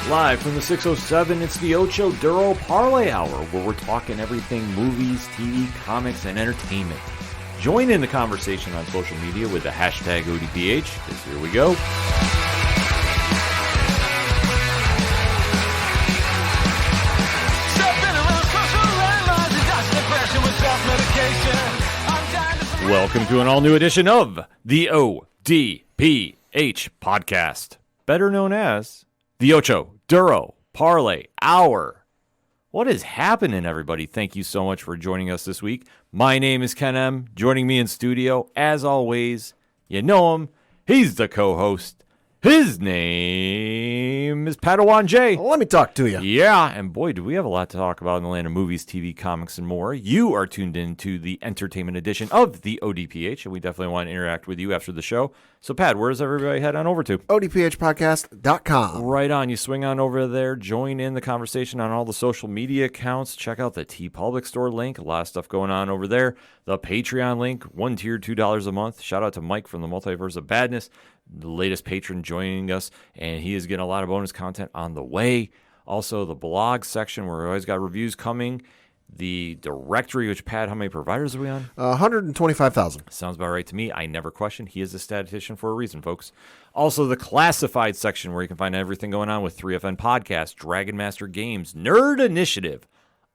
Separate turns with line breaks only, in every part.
Live from the 607, it's the Ocho Duro Parlay Hour, where we're talking everything movies, TV, comics, and entertainment. Join in the conversation on social media with the hashtag ODPH, because here we go. Welcome to an all-new edition of the ODPH podcast, better known as the Ocho Duro Parlay Hour. What is happening, everybody? Thank you so much for joining us this week. My name is Ken M. Joining me in studio, as always, you know him. He's the co-host. His name is Padawan J.
Let me talk to you.
Yeah, and boy, do we have a lot to talk about in the land of movies, TV, comics, and more. You are tuned in to the entertainment edition of the ODPH, and we definitely want to interact with you after the show. So, Pat, where does everybody head on over to?
ODPHpodcast.com.
Right on. You swing on over there, join in the conversation on all the social media accounts. Check out the TeePublic Store link. A lot of stuff going on over there. The Patreon link, one tier, $2 a month. Shout out to Mike from the Multiverse of Badness, the latest patron joining us, and he is getting a lot of bonus content on the way. Also, the blog section where we always got reviews coming. The directory, which, Pat, how many providers are we on?
125,000.
Sounds about right to me. I never question. He is a statistician for a reason, folks. Also, the classified section where you can find everything going on with 3FN Podcast, Dragon Master Games, Nerd Initiative.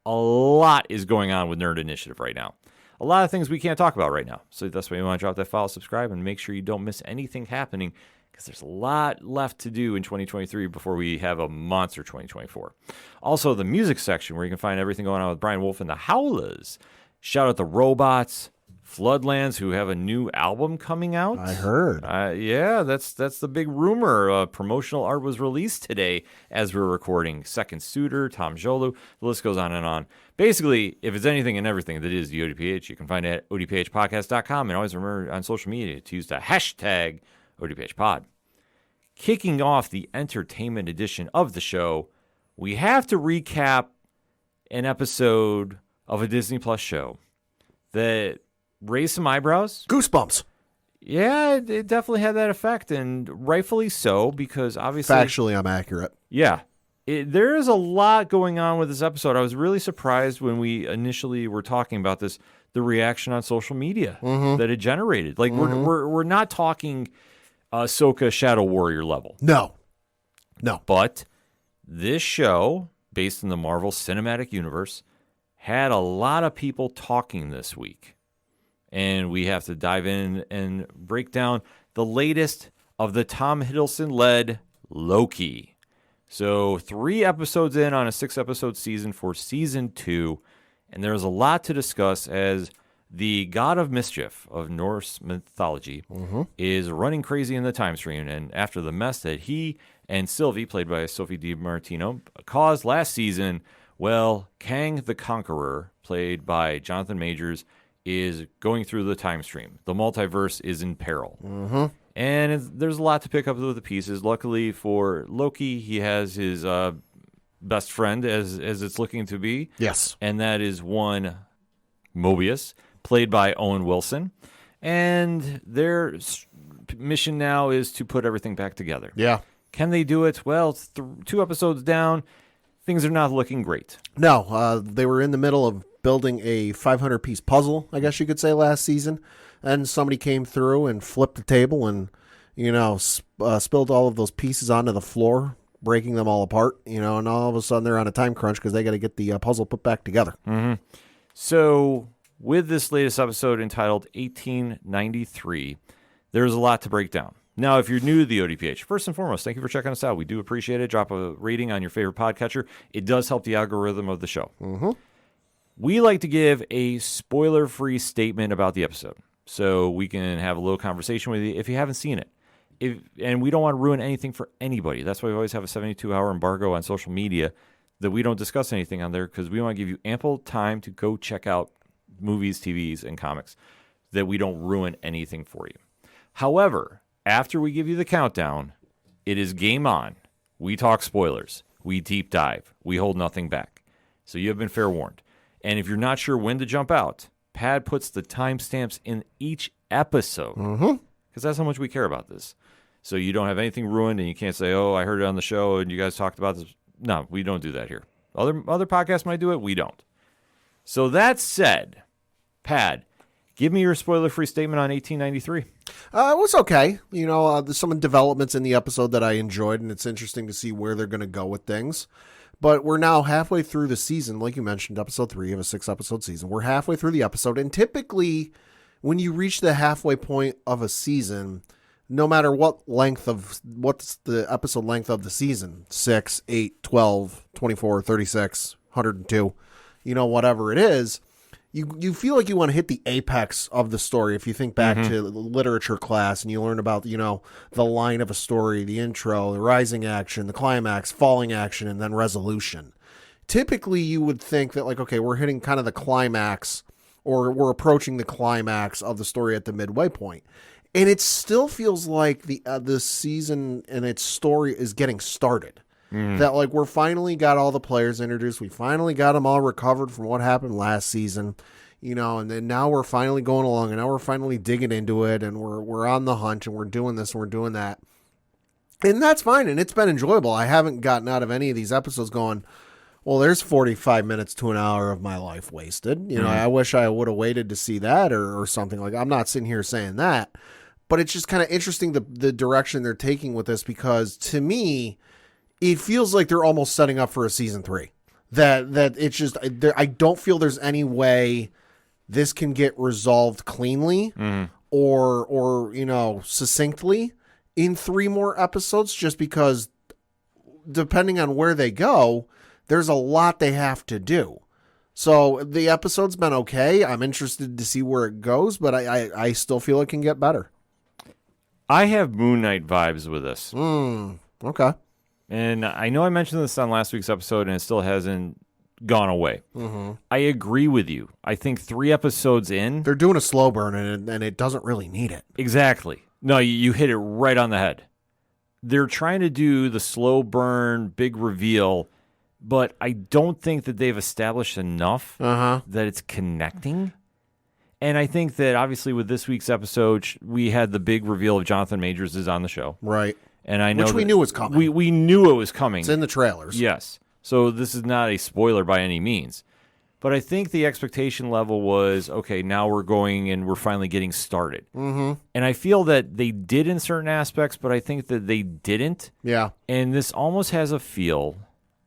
A lot is going on with Nerd Initiative right now. A lot of things we can't talk about right now. So that's why you want to drop that follow, subscribe, and make sure you don't miss anything happening, because there's a lot left to do in 2023 before we have a monster 2024. Also, the music section where you can find everything going on with Brian Wolf and the Howlers. Shout out the Robots, Floodlands, who have a new album coming out.
I heard.
Yeah, that's the big rumor. Promotional art was released today as we're recording. Second Suitor, Tom Jolu, the list goes on and on. Basically, if it's anything and everything that is the ODPH, you can find it at odphpodcast.com. And always remember on social media to use the hashtag ODPHpod. Kicking off the entertainment edition of the show, we have to recap an episode of a Disney Plus show that raised some eyebrows.
Goosebumps.
Yeah, it definitely had that effect, and rightfully so, because obviously...
Factually, I'm accurate.
Yeah. There is a lot going on with this episode. I was really surprised when we initially were talking about this, the reaction on social media that it generated. Like, we're not talking Ahsoka Shadow Warrior level.
No.
But this show, based in the Marvel Cinematic Universe, had a lot of people talking this week. And we have to dive in and break down the latest of the Tom Hiddleston-led Loki. So 3 episodes in on a 6-episode season for season 2. And there's a lot to discuss as the god of mischief of Norse mythology is running crazy in the time stream. And after the mess that he and Sylvie, played by Sophie DiMartino, caused last season, well, Kang the Conqueror, played by Jonathan Majors, is going through the time stream. The multiverse is in peril. And there's a lot to pick up with the pieces. Luckily for Loki, he has his best friend, as it's looking to be.
Yes.
And that is one Mobius, played by Owen Wilson. And their mission now is to put everything back together.
Yeah.
Can they do it? Well, 2 episodes down, things are not looking great.
No, they were in the middle of building a 500-piece puzzle, I guess you could say, last season. And somebody came through and flipped the table and, spilled all of those pieces onto the floor, breaking them all apart, and all of a sudden they're on a time crunch because they got to get the puzzle put back together.
So with this latest episode entitled 1893, there's a lot to break down. Now, if you're new to the ODPH, first and foremost, thank you for checking us out. We do appreciate it. Drop a rating on your favorite podcatcher. It does help the algorithm of the show. We like to give a spoiler-free statement about the episode, so we can have a little conversation with you if you haven't seen it. And we don't want to ruin anything for anybody. That's why we always have a 72-hour embargo on social media, that we don't discuss anything on there, because we want to give you ample time to go check out movies, TVs, and comics, that we don't ruin anything for you. However, after we give you the countdown, it is game on. We talk spoilers. We deep dive. We hold nothing back. So you have been fair warned. And if you're not sure when to jump out, Pad puts the timestamps in each episode, because that's how much we care about this. So you don't have anything ruined, and you can't say, "Oh, I heard it on the show, and you guys talked about this." No, we don't do that here. Other podcasts might do it. We don't. So that said, Pad, give me your spoiler-free statement on 1893.
It was okay. There's some developments in the episode that I enjoyed, and it's interesting to see where they're going to go with things. But we're now halfway through the season. Like you mentioned, episode 3 of a 6-episode season. We're halfway through the episode, and typically when you reach the halfway point of a season, no matter what's the episode length of the season, 6, 8, 12, 24, 36, 102, whatever it is, you feel like you want to hit the apex of the story. If you think back to literature class and you learn about, the line of a story, the intro, the rising action, the climax, falling action, and then resolution. Typically, you would think that, okay, we're hitting kind of the climax, or we're approaching the climax of the story at the midway point. And it still feels like the season and its story is getting started. That we're finally got all the players introduced. We finally got them all recovered from what happened last season, and then now we're finally going along, and now we're finally digging into it, and we're on the hunt, and we're doing this and we're doing that. And that's fine, and it's been enjoyable. I haven't gotten out of any of these episodes going, well, there's 45 minutes to an hour of my life wasted. I wish I would have waited to see that or something like that. I'm not sitting here saying that, but it's just kind of interesting the direction they're taking with this, because to me, it feels like they're almost setting up for a season 3. That it's just, I don't feel there's any way this can get resolved cleanly or succinctly in 3 more episodes, just because depending on where they go, there's a lot they have to do. So the episode's been okay. I'm interested to see where it goes, but I still feel it can get better.
I have Moon Knight vibes with this.
Okay.
And I know I mentioned this on last week's episode, and it still hasn't gone away. I agree with you. I think 3 episodes in,
they're doing a slow burn, and it doesn't really need it.
Exactly. No, you hit it right on the head. They're trying to do the slow burn, big reveal, but I don't think that they've established enough that it's connecting. And I think that obviously with this week's episode, we had the big reveal of Jonathan Majors is on the show.
Right.
And I know
which we knew was coming.
We knew it was coming.
It's in the trailers.
Yes. So this is not a spoiler by any means. But I think the expectation level was, okay, now we're going and we're finally getting started. And I feel that they did in certain aspects, but I think that they didn't.
Yeah.
And this almost has a feel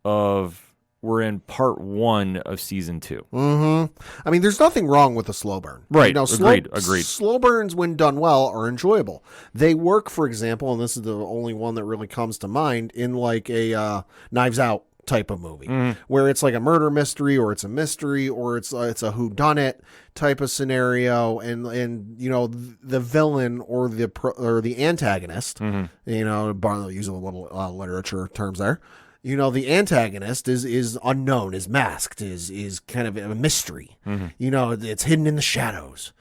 of we're in part 1 of season 2.
I mean, there's nothing wrong with a slow burn.
Right. Agreed.
Slow burns, when done well, are enjoyable. They work, for example, and this is the only one that really comes to mind, in like a Knives Out type of movie, where it's like a murder mystery, or it's a mystery, or it's a whodunit type of scenario, and the villain or the antagonist, Barlow use a little literature terms there. The antagonist is unknown, is masked, is kind of a mystery. It's hidden in the shadows.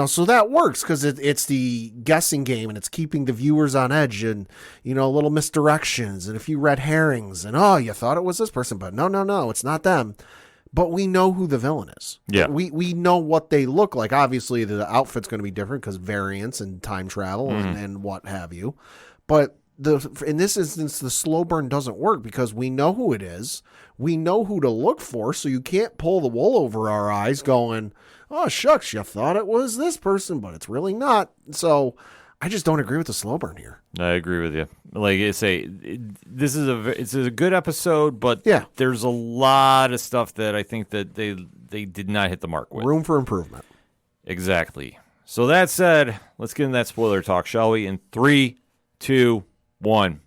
So that works because it's the guessing game, and it's keeping the viewers on edge, and, little misdirections and a few red herrings, and, you thought it was this person, but no, it's not them. But we know who the villain is.
Yeah.
We know what they look like. Obviously, the outfit's going to be different because variance and time travel and what have you. But in this instance, the slow burn doesn't work because we know who it is. We know who to look for, so you can't pull the wool over our eyes going, oh, shucks, you thought it was this person, but it's really not. So I just don't agree with the slow burn here.
I agree with you. Like it's a good episode, but there's a lot of stuff that I think that they did not hit the mark with.
Room for improvement.
Exactly. So that said, let's get into that spoiler talk, shall we? In 3, 2, 1,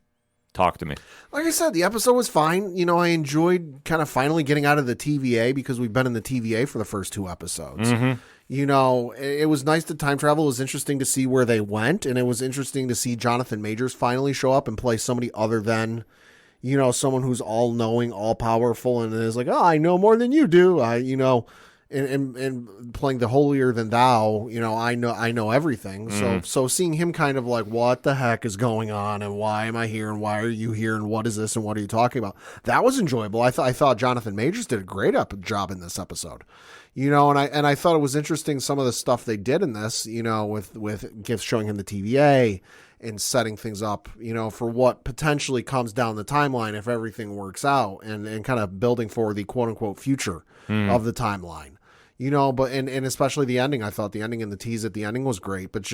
talk to me.
Like I said, the episode was fine. I enjoyed kind of finally getting out of the TVA because we've been in the TVA for the first 2 episodes. It was nice to time travel. It was interesting to see where they went, and it was interesting to see Jonathan Majors finally show up and play somebody other than, someone who's all-knowing, all-powerful, and is like, oh, I know more than you do. And playing the holier than thou, I know everything. So seeing him kind of like, what the heck is going on, and why am I here, and why are you here, and what is this, and what are you talking about? That was enjoyable. I thought Jonathan Majors did a great job in this episode. And I thought it was interesting some of the stuff they did in this, with gifts showing him the TVA and setting things up, for what potentially comes down the timeline if everything works out, and kind of building for the quote unquote future of the timeline. But and especially the ending. I thought the ending and the tease at the ending was great, but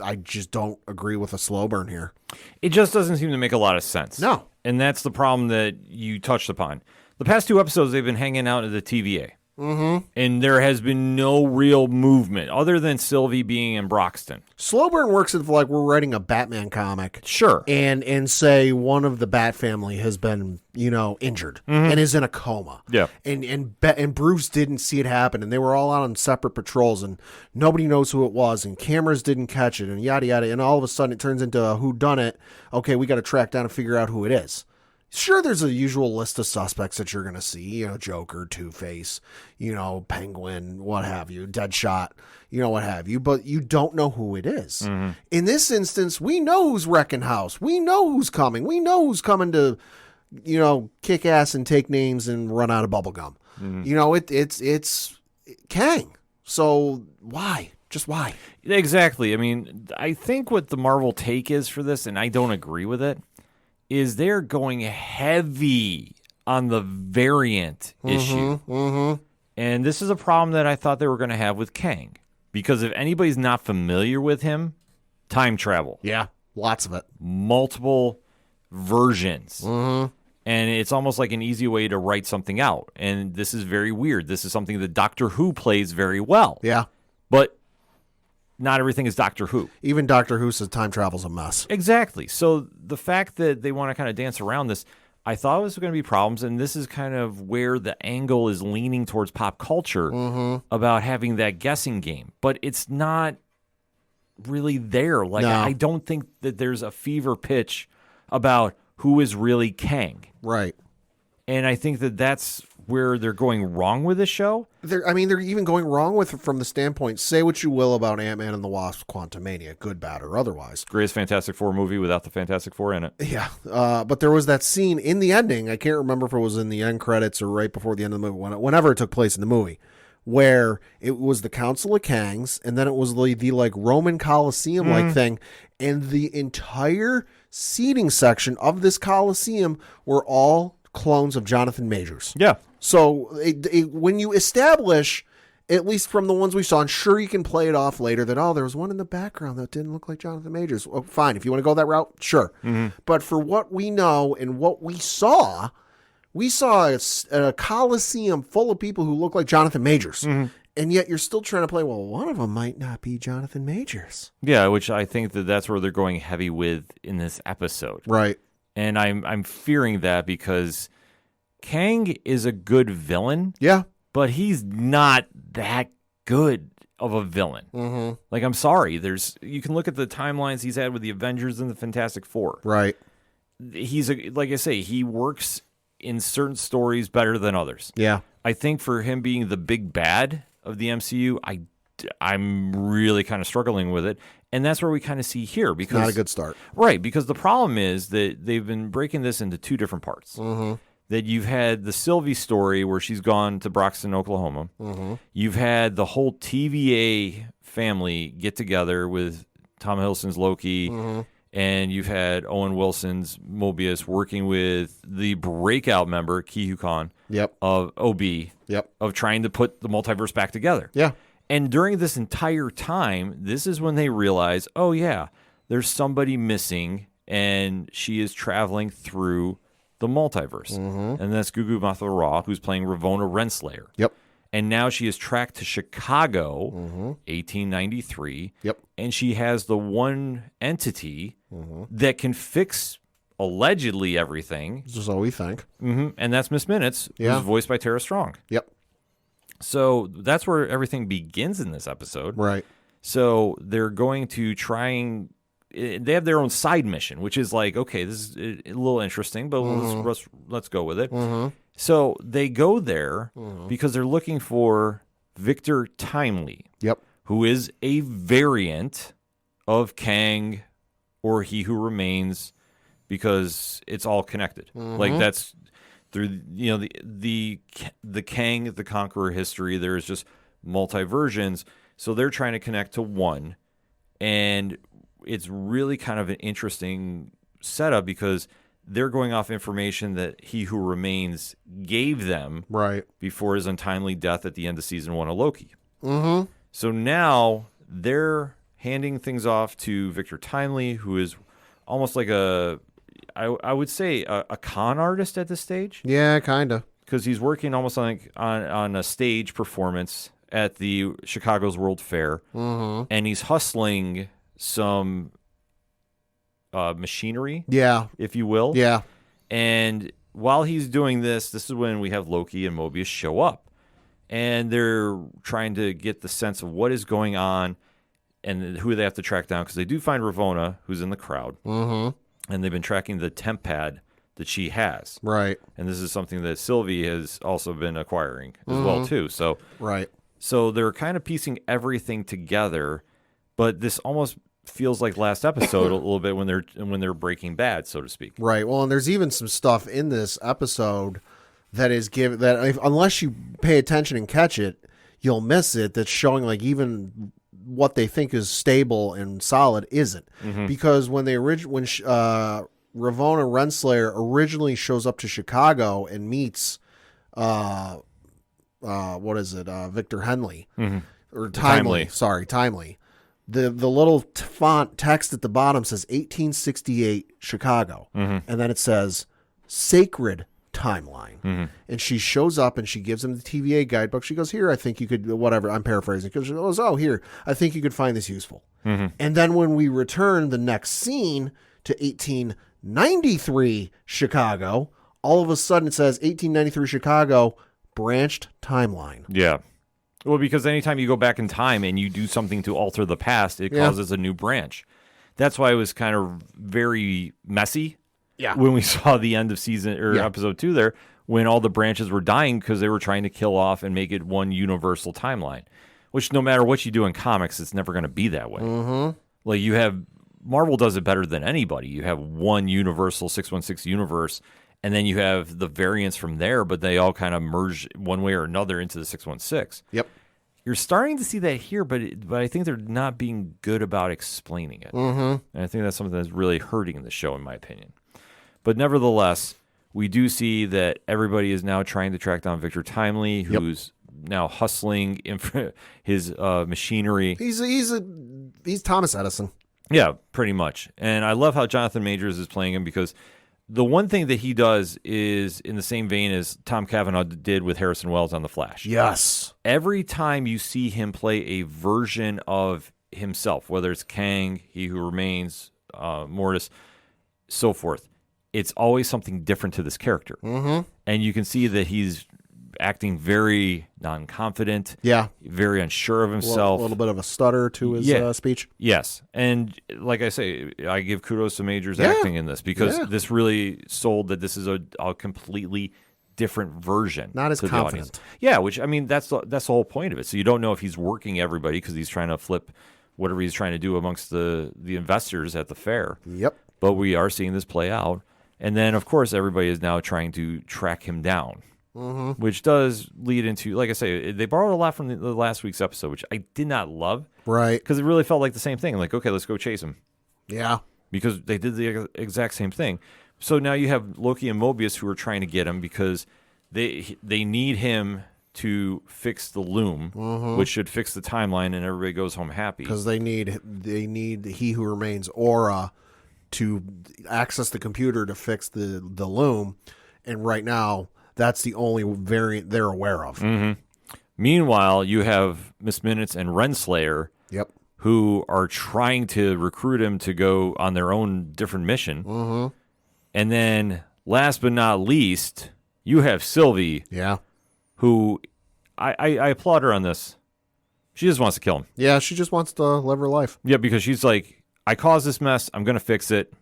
I just don't agree with a slow burn here.
It just doesn't seem to make a lot of sense.
No.
And that's the problem that you touched upon. The past 2 episodes, they've been hanging out at the TVA. Mm-hmm. And there has been no real movement other than Sylvie being in Broxton.
Slow burn works if like we're writing a Batman comic.
Sure.
And say one of the Bat family has been, injured and is in a coma.
Yeah.
And Bruce didn't see it happen, and they were all out on separate patrols, and nobody knows who it was, and cameras didn't catch it, and yada yada, and all of a sudden it turns into a whodunit. Okay, we got to track down and figure out who it is. Sure, there's a usual list of suspects that you're going to see, Joker, Two-Face, Penguin, what have you, Deadshot, what have you, but you don't know who it is. Mm-hmm. In this instance, we know who's wrecking house. We know who's coming. We know who's coming to, kick ass and take names and run out of bubblegum. Mm-hmm. It's Kang. So why? Just why?
Exactly. I mean, I think what the Marvel take is for this, and I don't agree with it, is they're going heavy on the variant issue. Mm-hmm. And this is a problem that I thought they were going to have with Kang. Because if anybody's not familiar with him, time travel.
Yeah, lots of it.
Multiple versions. Mm-hmm. And it's almost like an easy way to write something out. And this is very weird. This is something that Doctor Who plays very well.
Yeah.
But not everything is Doctor Who.
Even Doctor Who says time travel's a mess.
Exactly. So the fact that they want to kind of dance around this, I thought it was going to be problems, and this is kind of where the angle is leaning towards pop culture about having that guessing game. But it's not really there. Like, no. I don't think that there's a fever pitch about who is really Kang.
Right.
And I think that that's where they're going wrong with this show.
They're even going wrong with it from the standpoint, say what you will about Ant-Man and the Wasp: Quantumania, good, bad, or otherwise.
Greatest Fantastic Four movie without the Fantastic Four in it.
Yeah, but there was that scene in the ending, I can't remember if it was in the end credits or right before the end of the movie, whenever it took place in the movie, where it was the Council of Kangs, and then it was the like Roman Colosseum-like thing, and the entire seating section of this Colosseum were all clones of Jonathan Majors.
Yeah.
So when you establish, at least from the ones we saw, and sure you can play it off later that, there was one in the background that didn't look like Jonathan Majors. Well, fine. If you want to go that route, sure. Mm-hmm. But for what we know and what we saw a Coliseum full of people who look like Jonathan Majors. Mm-hmm. And yet you're still trying to play, well, one of them might not be Jonathan Majors.
Yeah, which I think that's where they're going heavy with in this episode.
Right.
And I'm fearing that because Kang is a good villain.
Yeah.
But he's not that good of a villain. Mm-hmm. Like, I'm sorry. You can look at the timelines he's had with the Avengers and the Fantastic Four.
Right.
Like I say, he works in certain stories better than others.
Yeah.
I think for him being the big bad of the MCU, I'm really kind of struggling with it. And that's where we kind of see here. Because
not a good start.
Right, because the problem is that they've been breaking this into 2 different parts. Mm-hmm. That you've had the Sylvie story where she's gone to Broxton, Oklahoma. Mm-hmm. You've had the whole TVA family get together with Tom Hiddleston's Loki. Mm-hmm. And you've had Owen Wilson's Mobius working with the breakout member, Ki-Hu Kwan, of OB, of trying to put the multiverse back together.
Yeah.
And during this entire time, this is when they realize, oh, yeah, there's somebody missing, and she is traveling through the multiverse. Mm-hmm. And that's Gugu Mbatha-Raw, who's playing Ravonna Renslayer.
Yep.
And now she is tracked to Chicago, 1893.
Yep.
And she has the one entity that can fix, allegedly, everything.
This is all we think.
Mm-hmm. And that's Miss Minutes, who's voiced by Tara Strong.
Yep.
So that's where everything begins in this episode.
Right.
So they're going to they have their own side mission, which is like, okay, this is a little interesting, but let's go with it. Mm-hmm. So they go there because they're looking for Victor Timely, who is a variant of Kang or He Who Remains, because it's all connected. Mm-hmm. Like, that's through the Kang the Conqueror history. There's just multi-versions. So they're trying to connect to one. And it's really kind of an interesting setup because they're going off information that He Who Remains gave them before his untimely death at the end of season 1 of Loki.
Mm-hmm.
So now they're handing things off to Victor Timely, who is almost like I would say a con artist at this stage.
Yeah, kind of.
Because he's working almost like on a stage performance at the Chicago's World Fair, and he's hustling some machinery, if you will.
Yeah.
And while he's doing this is when we have Loki and Mobius show up. And they're trying to get the sense of what is going on and who they have to track down. Because they do find Ravonna, who's in the crowd.
Mm-hmm.
And they've been tracking the temp pad that she has.
Right.
And this is something that Sylvie has also been acquiring as well, too. So, so they're kind of piecing everything together. But this almost feels like last episode a little bit when they're Breaking Bad, so to speak.
Right. Well, and there's even some stuff in this episode that is given that unless you pay attention and catch it, you'll miss it. That's showing like even what they think is stable and solid isn't, because when Ravonna Renslayer originally shows up to Chicago and meets Victor Henley or Timely. Sorry, Timely. The little font text at the bottom says 1868 Chicago, and then it says Sacred Timeline. And she shows up and she gives him the TVA guidebook. She goes, "Here, I think you could," whatever, I'm paraphrasing, because she goes, "Oh, here, I think you could find this useful." And then when we return the next scene to 1893 Chicago, all of a sudden it says 1893 Chicago, branched timeline.
Yeah. Well, because anytime you go back in time and you do something to alter the past, it causes a new branch. That's why it was kind of very messy.
Yeah.
When we saw the end of season or episode 2 there, when all the branches were dying because they were trying to kill off and make it one universal timeline, which no matter what you do in comics, it's never going to be that way. Like you have, Marvel does it better than anybody. You have one universal 616 universe, and then you have the variants from there, but they all kind of merge one way or another into the 616.
Yep.
You're starting to see that here, but I think they're not being good about explaining it. And I think that's something that's really hurting the show, in my opinion. But nevertheless, we do see that everybody is now trying to track down Victor Timely, who's now hustling his machinery.
He's Thomas Edison.
Yeah, pretty much. And I love how Jonathan Majors is playing him, because the one thing that he does is in the same vein as Tom Cavanaugh did with Harrison Wells on The Flash.
Yes.
Every time you see him play a version of himself, whether it's Kang, He Who Remains, Mortis, so forth, it's always something different to this character. And you can see that he's acting very non-confident, very unsure of himself.
A little bit of a stutter to his speech.
Yes. And like I say, I give kudos to Major's acting in this, because this really sold that this is a completely different version.
Not as
to
confident.
The audience. Yeah, which, I mean, that's the whole point of it. So you don't know if he's working everybody because he's trying to flip whatever he's trying to do amongst the investors at the fair.
Yep.
But we are seeing this play out. And then, of course, everybody is now trying to track him down. Which does lead into, like I say, they borrowed a lot from the last week's episode, which I did not love.
Right.
Because it really felt like the same thing. Like, okay, let's go chase him.
Yeah.
Because they did the exact same thing. So now you have Loki and Mobius who are trying to get him because they need him to fix the loom, which should fix the timeline, and everybody goes home happy.
Because they need He Who Remains aura to access the computer to fix the loom, and right now that's the only variant they're aware of.
Meanwhile, you have Miss Minutes and Renslayer, who are trying to recruit him to go on their own different mission. And then, last but not least, you have Sylvie, who I applaud her on this. She just wants to kill him.
Yeah, she just wants to live her life.
Yeah, because she's like, I caused this mess. I'm going to fix it.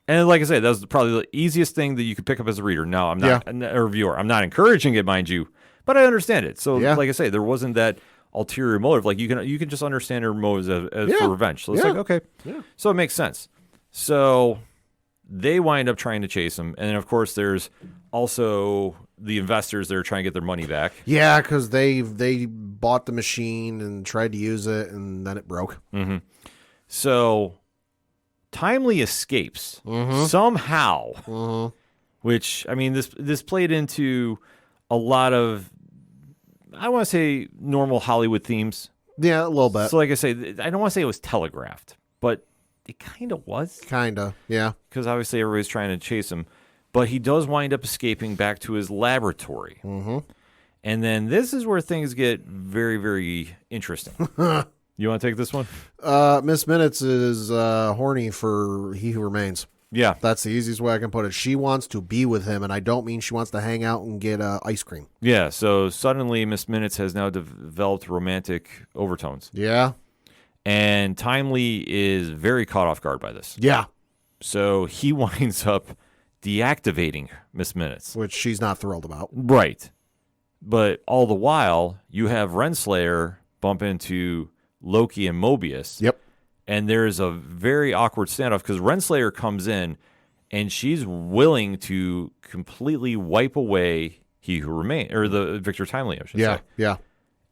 And like I said, that was probably the easiest thing that you could pick up as a reader. No, I'm not a reviewer. I'm not encouraging it, mind you, but I understand it. So, like I say, there wasn't that ulterior motive. Like you can just understand her motives as for revenge. So it's like, okay. So it makes sense. So they wind up trying to chase him. And then, of course, there's also the investors that are trying to get their money back.
Yeah, because they bought the machine and tried to use it, and then it broke.
Mm-hmm. So Timely escapes somehow, which, I mean, this played into a lot of, I want to say, normal Hollywood themes.
Yeah, a little bit.
So like I say, I don't want to say it was telegraphed, but it kind of was.
Kind of, yeah.
Because obviously everybody's trying to chase him. But he does wind up escaping back to his laboratory.
Mm-hmm.
And then this is where things get very, very interesting. You want to take this one?
Miss Minutes is horny for He Who Remains.
Yeah.
That's the easiest way I can put it. She wants to be with him, and I don't mean she wants to hang out and get ice cream.
Yeah, so suddenly Miss Minutes has now developed romantic overtones.
Yeah.
And Timely is very caught off guard by this.
Yeah.
So he winds up deactivating Miss Minutes.
Which she's not thrilled about.
Right. But all the while, you have Renslayer bump into Loki and Mobius.
Yep.
And there's a very awkward standoff because Renslayer comes in and she's willing to completely wipe away He Who Remains, or the Victor Timely, I should say.
Yeah.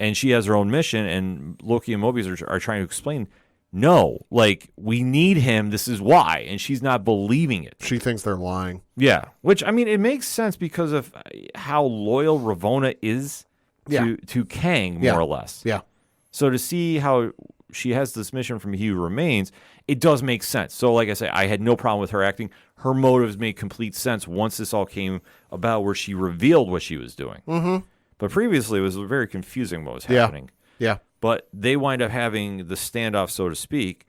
And she has her own mission, and Loki and Mobius are trying to explain, no, like, we need him, this is why. And she's not believing it.
She thinks they're lying.
Yeah. Which, I mean, it makes sense because of how loyal Ravonna is to Kang, more or less.
Yeah.
So to see how she has this mission from He Who Remains, it does make sense. So like I say, I had no problem with her acting. Her motives made complete sense once this all came about, where she revealed what she was doing.
Mm-hmm.
But previously, it was very confusing what was happening.
Yeah.
But they wind up having the standoff, so to speak,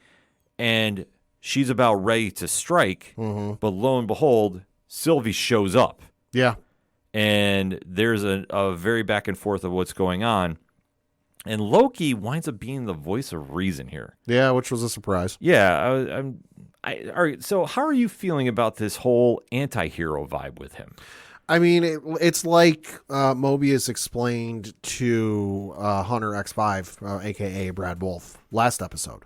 and she's about ready to strike.
Mm-hmm.
But lo and behold, Sylvie shows up.
Yeah.
And there's a very back and forth of what's going on. And Loki winds up being the voice of reason here.
Yeah, which was a surprise.
Yeah. All right, so how are you feeling about this whole anti-hero vibe with him?
I mean, it's like Mobius explained to Hunter X5, a.k.a. Brad Wolf, last episode,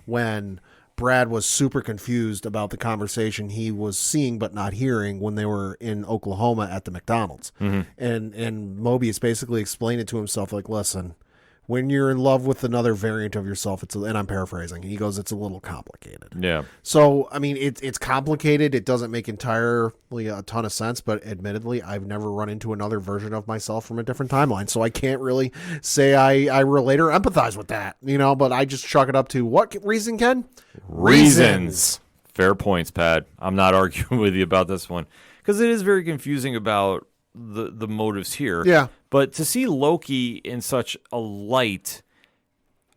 when Brad was super confused about the conversation he was seeing but not hearing when they were in Oklahoma at the McDonald's. And Mobius basically explained it to himself, like, listen, when you're in love with another variant of yourself, and I'm paraphrasing, he goes, it's a little complicated.
Yeah.
So, I mean, it's complicated. It doesn't make entirely a ton of sense, but admittedly, I've never run into another version of myself from a different timeline. So I can't really say I relate or empathize with that, but I just chalk it up to what reason, Ken?
Reasons. Fair points, Pat. I'm not arguing with you about this one because it is very confusing about the motives here.
Yeah.
But to see Loki in such a light,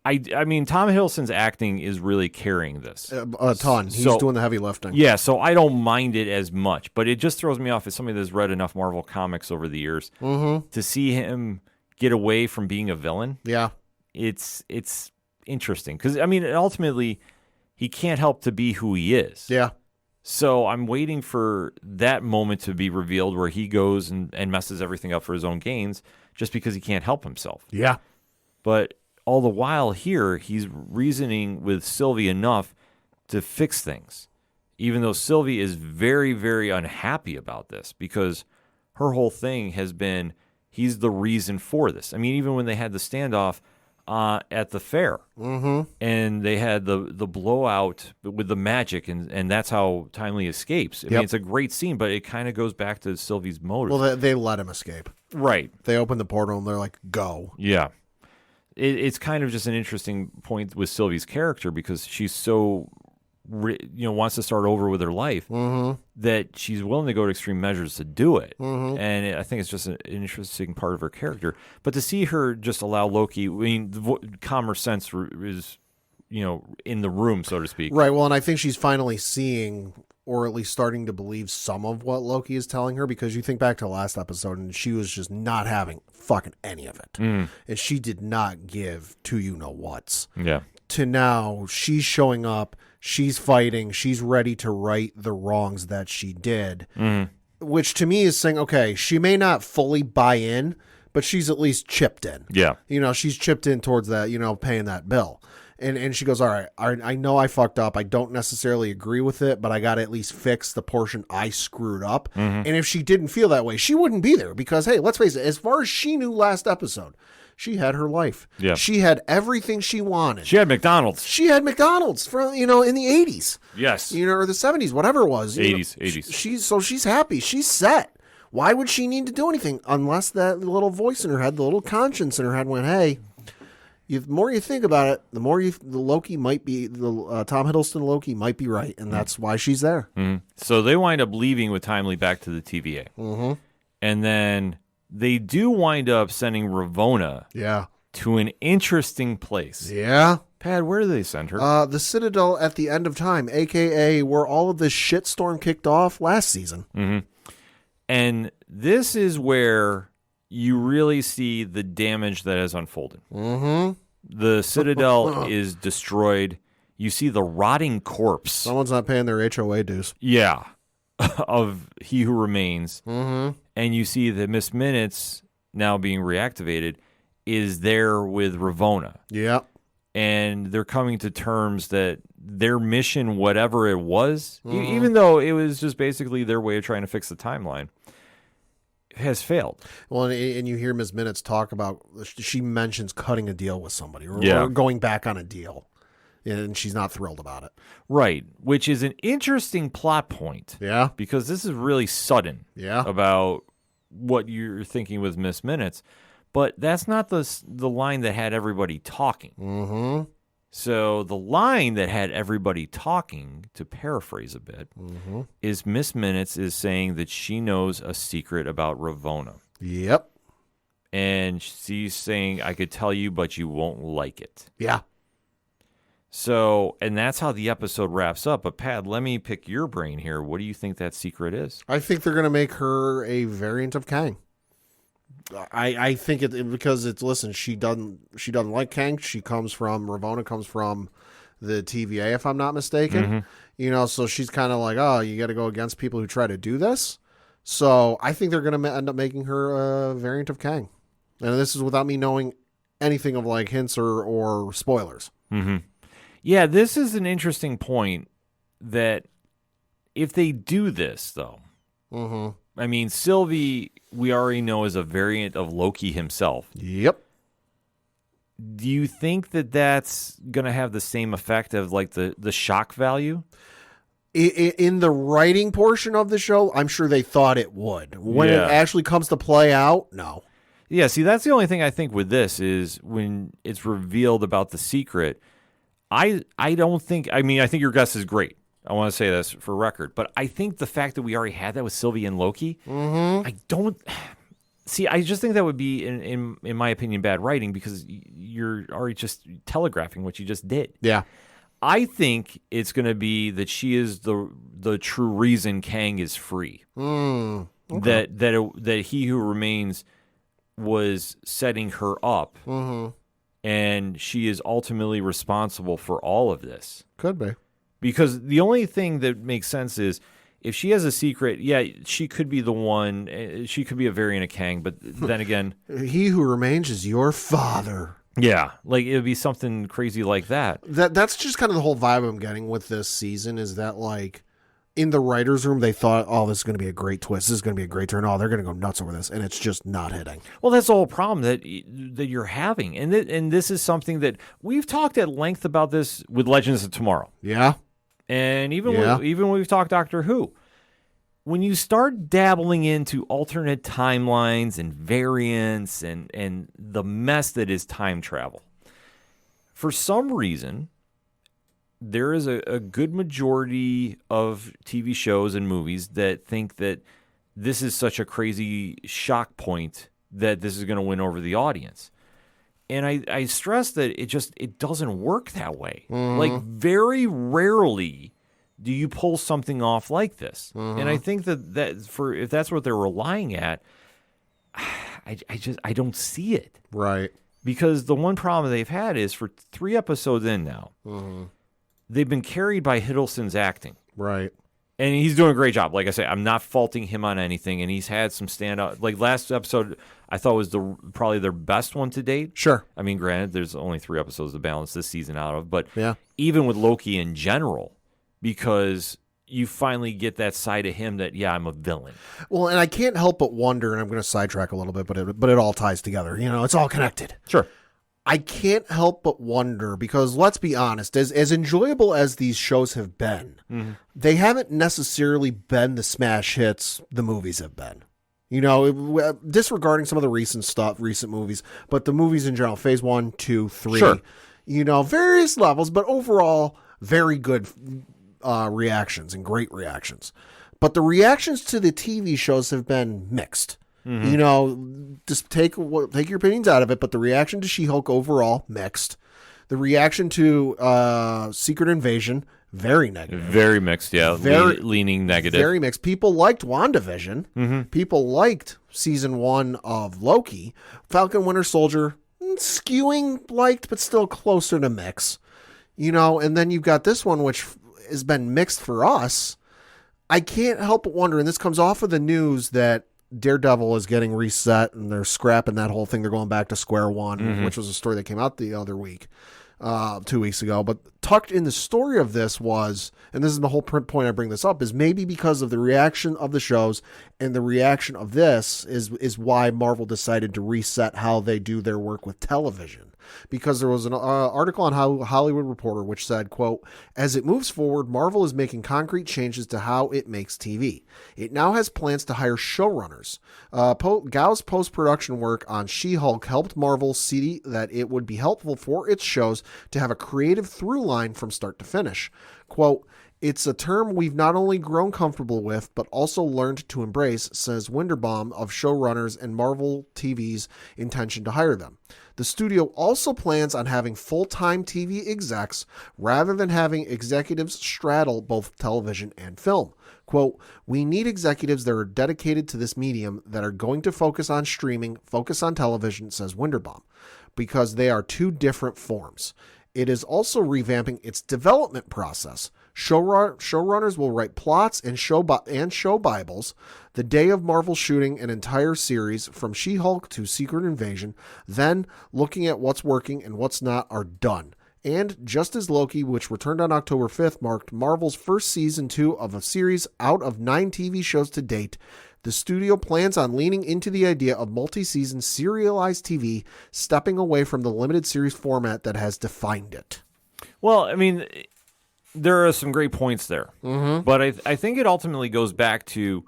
I mean, Tom Hiddleston's acting is really carrying this.
A ton. He's doing the heavy lifting.
Yeah, so I don't mind it as much, but it just throws me off as somebody that's read enough Marvel comics over the years to see him get away from being a villain.
Yeah.
It's interesting because, I mean, ultimately, he can't help to be who he is.
Yeah.
So I'm waiting for that moment to be revealed where he goes and messes everything up for his own gains just because he can't help himself.
Yeah.
But all the while here, he's reasoning with Sylvie enough to fix things, even though Sylvie is very, very unhappy about this because her whole thing has been he's the reason for this. I mean, even when they had the standoff at the fair, and they had the blowout with the magic, and that's how Timely escapes. I mean, it's a great scene, but it kind of goes back to Sylvie's motive.
Well, they let him escape.
Right.
They open the portal, and they're like, go.
Yeah. It's kind of just an interesting point with Sylvie's character because she's so, wants to start over with her life that she's willing to go to extreme measures to do it. And I think it's just an interesting part of her character. But to see her just allow Loki, I mean, the calmer sense is, in the room, so to speak.
Right. Well, and I think she's finally seeing, or at least starting to believe some of what Loki is telling her, because you think back to the last episode and she was just not having fucking any of it. And she did not give to you-know-whats.
Yeah.
To now, she's showing up, she's fighting, she's ready to right the wrongs that she did, which to me is saying, okay, she may not fully buy in, but she's at least chipped in.
Yeah.
She's chipped in towards that, paying that bill. And she goes, all right, I know I fucked up. I don't necessarily agree with it, but I got to at least fix the portion I screwed up. And if she didn't feel that way, she wouldn't be there because, hey, let's face it, as far as she knew last episode, she had her life.
Yeah.
She had everything she wanted.
She had McDonald's.
She had McDonald's from, in the 80s.
Yes.
Or the 70s, whatever it was.
80s.
So she's happy. She's set. Why would she need to do anything unless that little voice in her head, the little conscience in her head went, hey, the more you think about it, the more the Loki might be, the Tom Hiddleston Loki might be right, and that's why she's there.
So they wind up leaving with Timely back to the TVA. And then they do wind up sending Ravonna to an interesting place.
Yeah.
Pat, where do they send her?
The Citadel at the end of time, a.k.a. where all of this shitstorm kicked off last season.
And this is where you really see the damage that has unfolded. The Citadel is destroyed. You see the rotting corpse.
Someone's not paying their HOA dues.
Yeah, of He Who Remains. And you see that Miss Minutes, now being reactivated, is there with Ravonna.
Yeah.
And they're coming to terms that their mission, whatever it was, even though it was just basically their way of trying to fix the timeline, has failed.
Well, and you hear Ms. Minutes talk about, she mentions cutting a deal with somebody or going back on a deal, and she's not thrilled about it.
Right, which is an interesting plot point.
Yeah.
Because this is really sudden about what you're thinking with Miss Minutes, but that's not the line that had everybody talking. So the line that had everybody talking, to paraphrase a bit, is Miss Minutes is saying that she knows a secret about Ravonna.
Yep.
And she's saying, I could tell you, but you won't like it.
Yeah.
So, and that's how the episode wraps up. But Pat, let me pick your brain here. What do you think that secret is?
I think they're going to make her a variant of Kang. I think it because it's, listen, she doesn't like Kang. Ravonna comes from the TVA, if I'm not mistaken. So she's kind of like, oh, you got to go against people who try to do this. So I think they're going to end up making her a variant of Kang. And this is without me knowing anything of like hints or spoilers.
Yeah, this is an interesting point that if they do this, though, I mean, Sylvie, we already know, is a variant of Loki himself.
Yep.
Do you think that that's going to have the same effect of like the shock value?
In the writing portion of the show, I'm sure they thought it would. When it actually comes to play out, no.
Yeah, see, that's the only thing I think with this is when it's revealed about the secret, I think your guess is great. I want to say this for record, but I think the fact that we already had that with Sylvie and Loki, I just think that would be, in my opinion, bad writing because you're already just telegraphing what you just did.
Yeah.
I think it's going to be that she is the true reason Kang is free.
Okay.
That He Who Remains was setting her up, and she is ultimately responsible for all of this.
Could be.
Because the only thing that makes sense is if she has a secret, she could be the one. She could be a variant of Kang, but then again,
He Who Remains is your father.
Yeah, like it would be something crazy like that.
That's just kind of the whole vibe I'm getting with this season is that, like, in the writer's room, they thought, oh, this is going to be a great twist. This is going to be a great turn. Oh, they're going to go nuts over this. And it's just not hitting.
Well, that's the whole problem that you're having. And this is something that we've talked at length about this with Legends of Tomorrow.
Yeah.
And even when we've talked Doctor Who. When you start dabbling into alternate timelines and variants and the mess that is time travel, for some reason, there is a good majority of TV shows and movies that think that this is such a crazy shock point that this is going to win over the audience. And I stress that it doesn't work that way. Like, very rarely do you pull something off like this. And I think that if that's what they're relying at, I don't see it.
Right.
Because the one problem they've had is for 3 episodes in now, they've been carried by Hiddleston's acting.
Right.
And he's doing a great job. Like I say, I'm not faulting him on anything, and he's had some standout. Like last episode, I thought was probably their best one to date.
Sure.
I mean, granted, there's only 3 episodes to balance this season out of, but
Yeah.
even with Loki in general, because you finally get that side of him that, yeah, I'm a villain.
Well, and I can't help but wonder, and I'm going to sidetrack a little bit, but it all ties together. It's all connected.
Sure.
I can't help but wonder, because let's be honest, as enjoyable as these shows have been, they haven't necessarily been the smash hits the movies have been. Disregarding some of the recent movies, but the movies in general, phase 1, 2, 3,
Sure.
Various levels, but overall, very good reactions and great reactions. But the reactions to the TV shows have been mixed. Just take your opinions out of it, but the reaction to She-Hulk overall, mixed. The reaction to Secret Invasion, very negative.
Very mixed, yeah. Leaning negative.
Very mixed. People liked WandaVision. People liked season 1 of Loki. Falcon Winter Soldier, skewing liked, but still closer to mix. And then you've got this one, which has been mixed for us. I can't help but wonder, and this comes off of the news that Daredevil is getting reset and they're scrapping that whole thing. They're going back to square one, which was a story that came out the other week, 2 weeks ago. But tucked in the story of this was, and this is the whole point I bring this up, is maybe because of the reaction of the shows and the reaction of this is why Marvel decided to reset how they do their work with television. Because there was an article on Hollywood Reporter which said, quote, "As it moves forward, Marvel is making concrete changes to how it makes TV. It now has plans to hire showrunners. Gao's post-production work on She-Hulk helped Marvel see that it would be helpful for its shows to have a creative through line from start to finish. Quote, it's a term we've not only grown comfortable with, but also learned to embrace," says Winterbaum of showrunners and Marvel TV's intention to hire them. The studio also plans on having full-time TV execs rather than having executives straddle both television and film. Quote, "We need executives that are dedicated to this medium, that are going to focus on streaming, focus on television," says Winterbaum, "because they are two different forms. It is also revamping its development process. Showrunners will write plots and show Bibles the day of Marvel shooting an entire series from She-Hulk to Secret Invasion, then looking at what's working and what's not are done. And just as Loki, which returned on October 5th, marked Marvel's first season 2 of a series out of 9 TV shows to date, the studio plans on leaning into the idea of multi-season serialized TV, stepping away from the limited series format that has defined it."
Well, I mean, there are some great points there. But I think it ultimately goes back to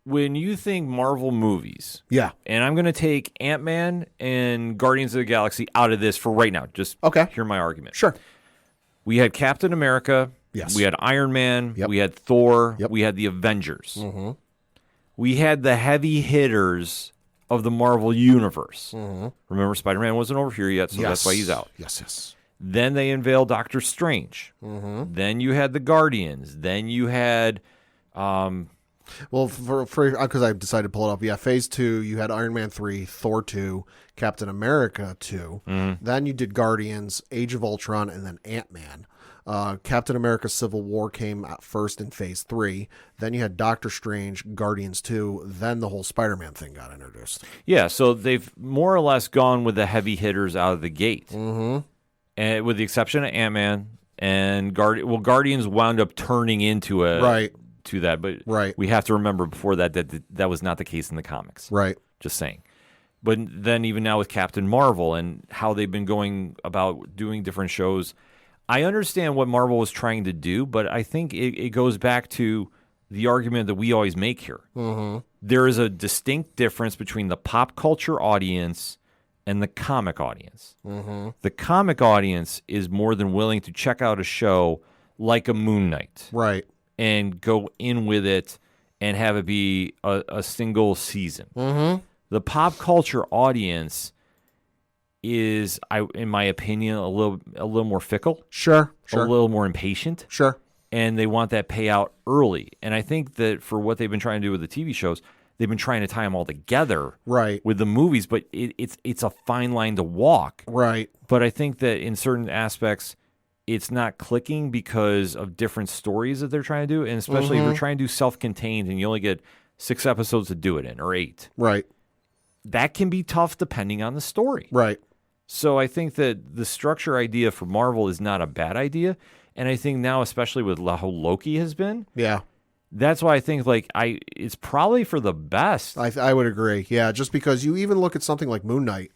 when you think Marvel movies.
Yeah.
And I'm going to take Ant-Man and Guardians of the Galaxy out of this for right now. Just hear my argument.
Sure.
We had Captain America.
Yes.
We had Iron Man.
Yep.
We had Thor.
Yep.
We had the Avengers. We had the heavy hitters of the Marvel Universe. Remember, Spider-Man wasn't over here yet, so that's why he's out.
Yes.
Then they unveiled Doctor Strange. Then you had the Guardians. Then you had...
Well, for because I decided to pull it up. Yeah, phase 2, you had Iron Man 3, Thor 2, Captain America 2. Then you did Guardians, Age of Ultron, and then Ant-Man. Captain America Civil War came out first in phase 3. Then you had Doctor Strange, Guardians 2. Then the whole Spider-Man thing got introduced.
Yeah, so they've more or less gone with the heavy hitters out of the gate. And with the exception of Ant-Man and Guardians wound up turning into a... to that, but we have to remember before that was not the case in the comics.
Right.
Just saying. But then even now with Captain Marvel and how they've been going about doing different shows, I understand what Marvel was trying to do, but I think it goes back to the argument that we always make here. There is a distinct difference between the pop culture audience and the comic audience. The comic audience is more than willing to check out a show like a Moon Knight.
Right.
And go in with it and have it be a single season. The pop culture audience is, in my opinion, a little more fickle.
Sure.
A little more impatient.
Sure.
And they want that payout early. And I think that for what they've been trying to do with the TV shows, they've been trying to tie them all together with the movies, but it's a fine line to walk.
Right.
But I think that in certain aspects, it's not clicking because of different stories that they're trying to do. And especially if you're trying to do self-contained and you only get 6 episodes to do it in, or 8.
Right.
That can be tough depending on the story.
Right.
So I think that the structure idea for Marvel is not a bad idea. And I think now, especially with how Loki has been,
Yeah.
that's why I think it's probably for the best.
I would agree. Yeah, just because you even look at something like Moon Knight,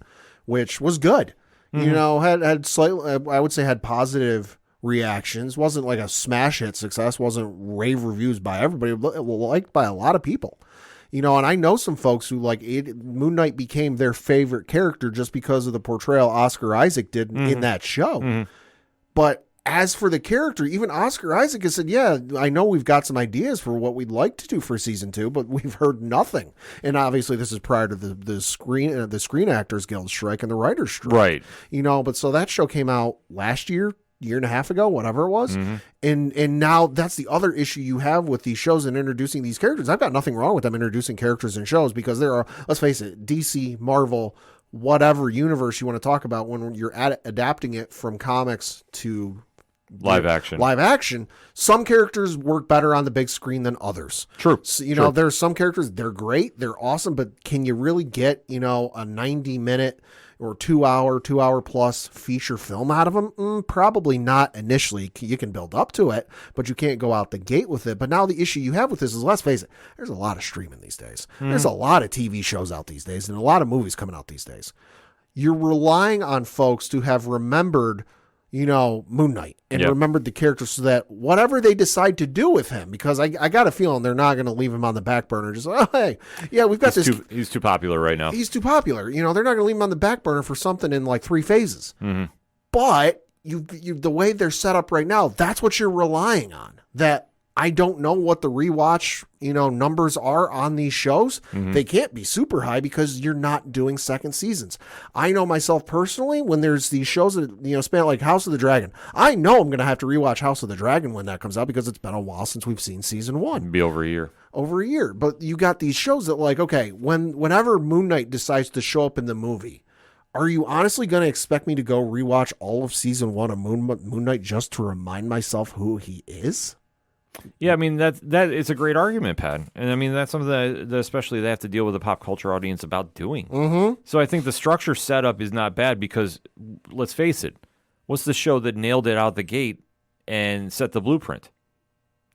which was good. You know, had slightly, I would say, had positive reactions. Wasn't like a smash hit success. Wasn't rave reviews by everybody. Liked by a lot of people. You know, and I know some folks who Moon Knight became their favorite character just because of the portrayal Oscar Isaac did in that show. But as for the character, even Oscar Isaac has said, yeah, I know we've got some ideas for what we'd like to do for season 2, but we've heard nothing. And obviously this is prior to the Screen Actors Guild strike and the writers strike.
Right.
You know, but so that show came out last year and a half ago, whatever it was. And now that's the other issue you have with these shows and introducing these characters. I've got nothing wrong with them introducing characters in shows because there are, let's face it, DC, Marvel, whatever universe you want to talk about when you're adapting it from comics to
live action. Some characters work better on the big screen than others. True.
So, you know, there's some characters, they're great, they're awesome, but can you really get, you know, a 90-minute or 2 hour plus feature film out of them? Probably not initially. You can build up to it, but you can't go out the gate with it. But now the issue you have with this is, let's face it, there's a lot of streaming these days. There's a lot of TV shows out these days and a lot of movies coming out these days. You're relying on folks to have remembered, you know, Moon Knight and remembered the character so that whatever they decide to do with him, because I got a feeling they're not going to leave him on the back burner. Just, oh, hey, yeah, we've got
He's too popular right now.
He's too popular. You know, they're not going to leave him on the back burner for something in like 3 phases. But you the way they're set up right now, that's what you're relying on. That I don't know what the rewatch, you know, numbers are on these shows. They can't be super high because you're not doing second seasons. I know myself personally, when there's these shows that, you know, span like House of the Dragon, I know I'm going to have to rewatch House of the Dragon when that comes out because it's been a while since we've seen season 1.
It'd be over a year.
But you got these shows that like, okay, whenever Moon Knight decides to show up in the movie, are you honestly going to expect me to go rewatch all of season 1 of Moon Knight just to remind myself who he is?
Yeah, I mean, that it's a great argument, Pat. And I mean, that's something that especially they have to deal with the pop culture audience about doing. So I think the structure setup is not bad because, let's face it, what's the show that nailed it out the gate and set the blueprint?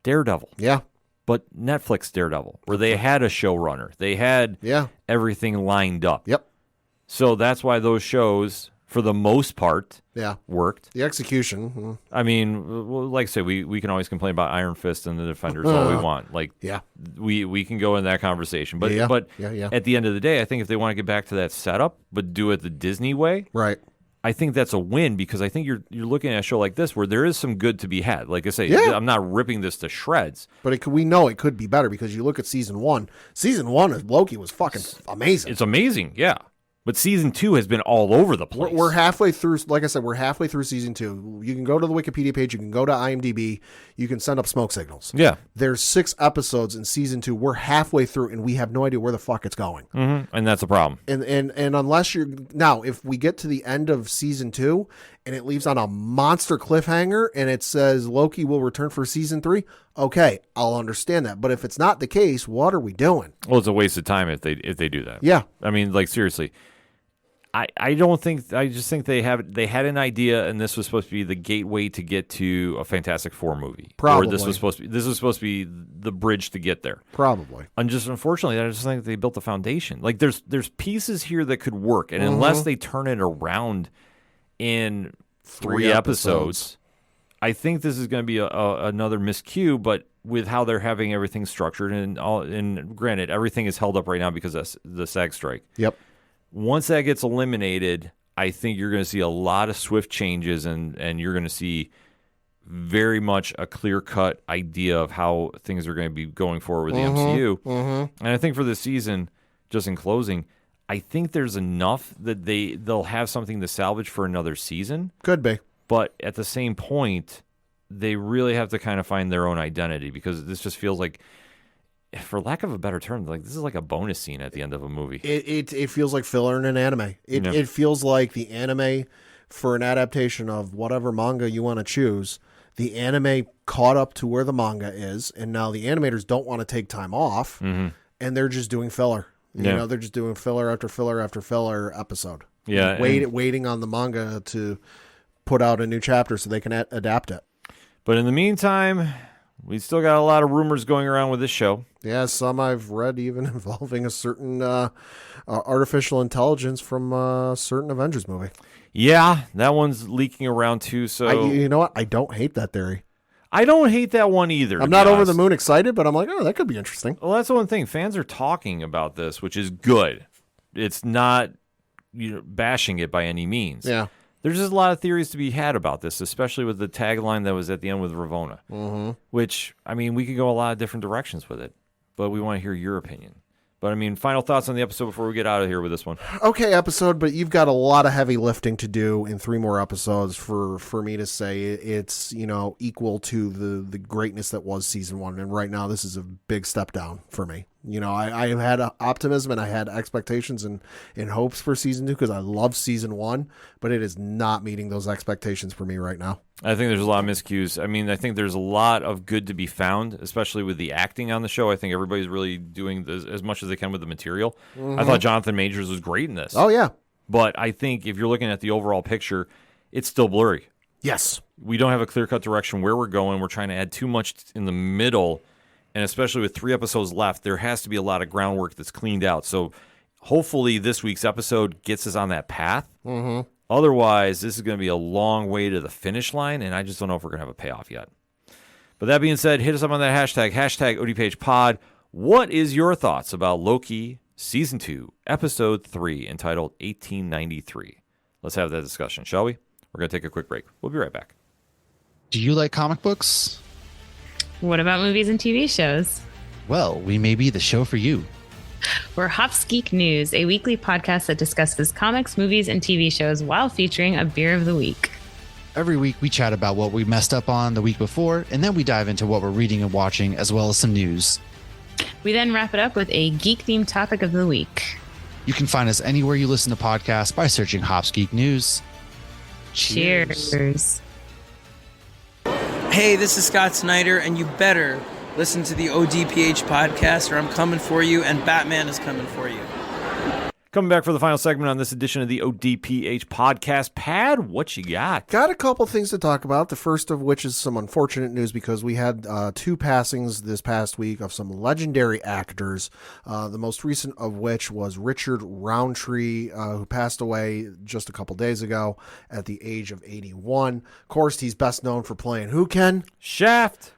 Daredevil.
Yeah.
But Netflix Daredevil, where they had a showrunner. They had everything lined up.
Yep.
So that's why those shows, for the most part, worked.
The execution.
I mean, like I say, we can always complain about Iron Fist and the Defenders all we want. Like, we can go in that conversation. But at the end of the day, I think if they want to get back to that setup, but do it the Disney way,
right?
I think that's a win because I think you're looking at a show like this where there is some good to be had. Like I say, I'm not ripping this to shreds.
But we know it could be better because you look at season 1. Season 1 of Loki was fucking amazing.
It's amazing, yeah. But season 2 has been all over the place.
We're halfway through. Like I said, we're halfway through season 2. You can go to the Wikipedia page. You can go to IMDb. You can send up smoke signals.
Yeah.
There's 6 episodes in season 2. We're halfway through, and we have no idea where the fuck it's going.
And that's a problem.
And unless you're now, if we get to the end of season 2 and it leaves on a monster cliffhanger and it says Loki will return for season 3, okay, I'll understand that. But if it's not the case, what are we doing?
Well, it's a waste of time if they do that.
Yeah.
I mean, like, seriously. I just think they had an idea and this was supposed to be the gateway to get to a Fantastic Four movie.
Probably.
Or this was supposed to be the bridge to get there.
Probably.
And just unfortunately, I just think they built the foundation. Like there's pieces here that could work, and unless they turn it around in 3 episodes, I think this is going to be another miscue, but with how they're having everything structured and granted, everything is held up right now because of the SAG strike.
Yep.
Once that gets eliminated, I think you're going to see a lot of swift changes and you're going to see very much a clear-cut idea of how things are going to be going forward with the MCU. And I think for this season, just in closing, I think there's enough that they'll have something to salvage for another season.
Could be.
But at the same point, they really have to kind of find their own identity because this just feels like, for lack of a better term, like this is like a bonus scene at the end of a movie.
It feels like filler in an anime. It feels like the anime for an adaptation of whatever manga you want to choose. The anime caught up to where the manga is, and now the animators don't want to take time off, and they're just doing filler. You know, they're just doing filler after filler after filler episode.
Yeah,
waiting on the manga to put out a new chapter so they can adapt it.
But in the meantime, we still got a lot of rumors going around with this show.
Yeah, some I've read even involving a certain artificial intelligence from a certain Avengers movie.
Yeah, that one's leaking around too. So
you know what? I don't hate that theory.
I don't hate that one either.
I'm not over the moon excited, but I'm like, oh, that could be interesting.
Well, that's the one thing. Fans are talking about this, which is good. It's not bashing it by any means.
Yeah.
There's just a lot of theories to be had about this, especially with the tagline that was at the end with Ravonna, which, I mean, we could go a lot of different directions with it, but we want to hear your opinion. But, I mean, final thoughts on the episode before we get out of here with this one.
Okay, episode, but you've got a lot of heavy lifting to do in 3 more episodes for me to say it's, equal to the greatness that was season 1. And right now, this is a big step down for me. I had optimism and I had expectations and hopes for season 2 because I love season 1, but it is not meeting those expectations for me right now. I
think there's a lot of miscues. I mean, I think there's a lot of good to be found, especially with the acting on the show. I think everybody's really doing as much as they can with the material. I thought Jonathan Majors was great in this.
Oh, yeah.
But I think if you're looking at the overall picture, it's still blurry.
Yes.
We don't have a clear-cut direction where we're going. We're trying to add too much in the middle. And especially with 3 episodes left, there has to be a lot of groundwork that's cleaned out. So hopefully this week's episode gets us on that path. Otherwise, this is going to be a long way to the finish line, and I just don't know if we're going to have a payoff yet. But that being said, hit us up on that hashtag ODPH pod. What is your thoughts about Loki Season 2, Episode 3, entitled 1893? Let's have that discussion, shall we? We're going to take a quick break. We'll be right back.
Do you like comic books?
What about movies and TV shows?
Well, we may be the show for you.
We're Hops Geek News, a weekly podcast that discusses comics, movies, and TV shows while featuring a beer of the week.
Every week we chat about what we messed up on the week before, and then we dive into what we're reading and watching, as well as some news.
We then wrap it up with a geek-themed topic of the week.
You can find us anywhere you listen to podcasts by searching Hops Geek News.
Cheers.
Hey, this is Scott Snyder, and you better listen to the ODPH podcast, or I'm coming for you, and Batman is coming for you.
Coming back for the final segment on this edition of the ODPH podcast. Pad, what you got?
Got a couple things to talk about. The first of which is some unfortunate news because we had 2 passings this past week of some legendary actors. The most recent of which was Richard Roundtree, who passed away just a couple days ago at the age of 81. Of course, he's best known for playing who, Ken?
Shaft.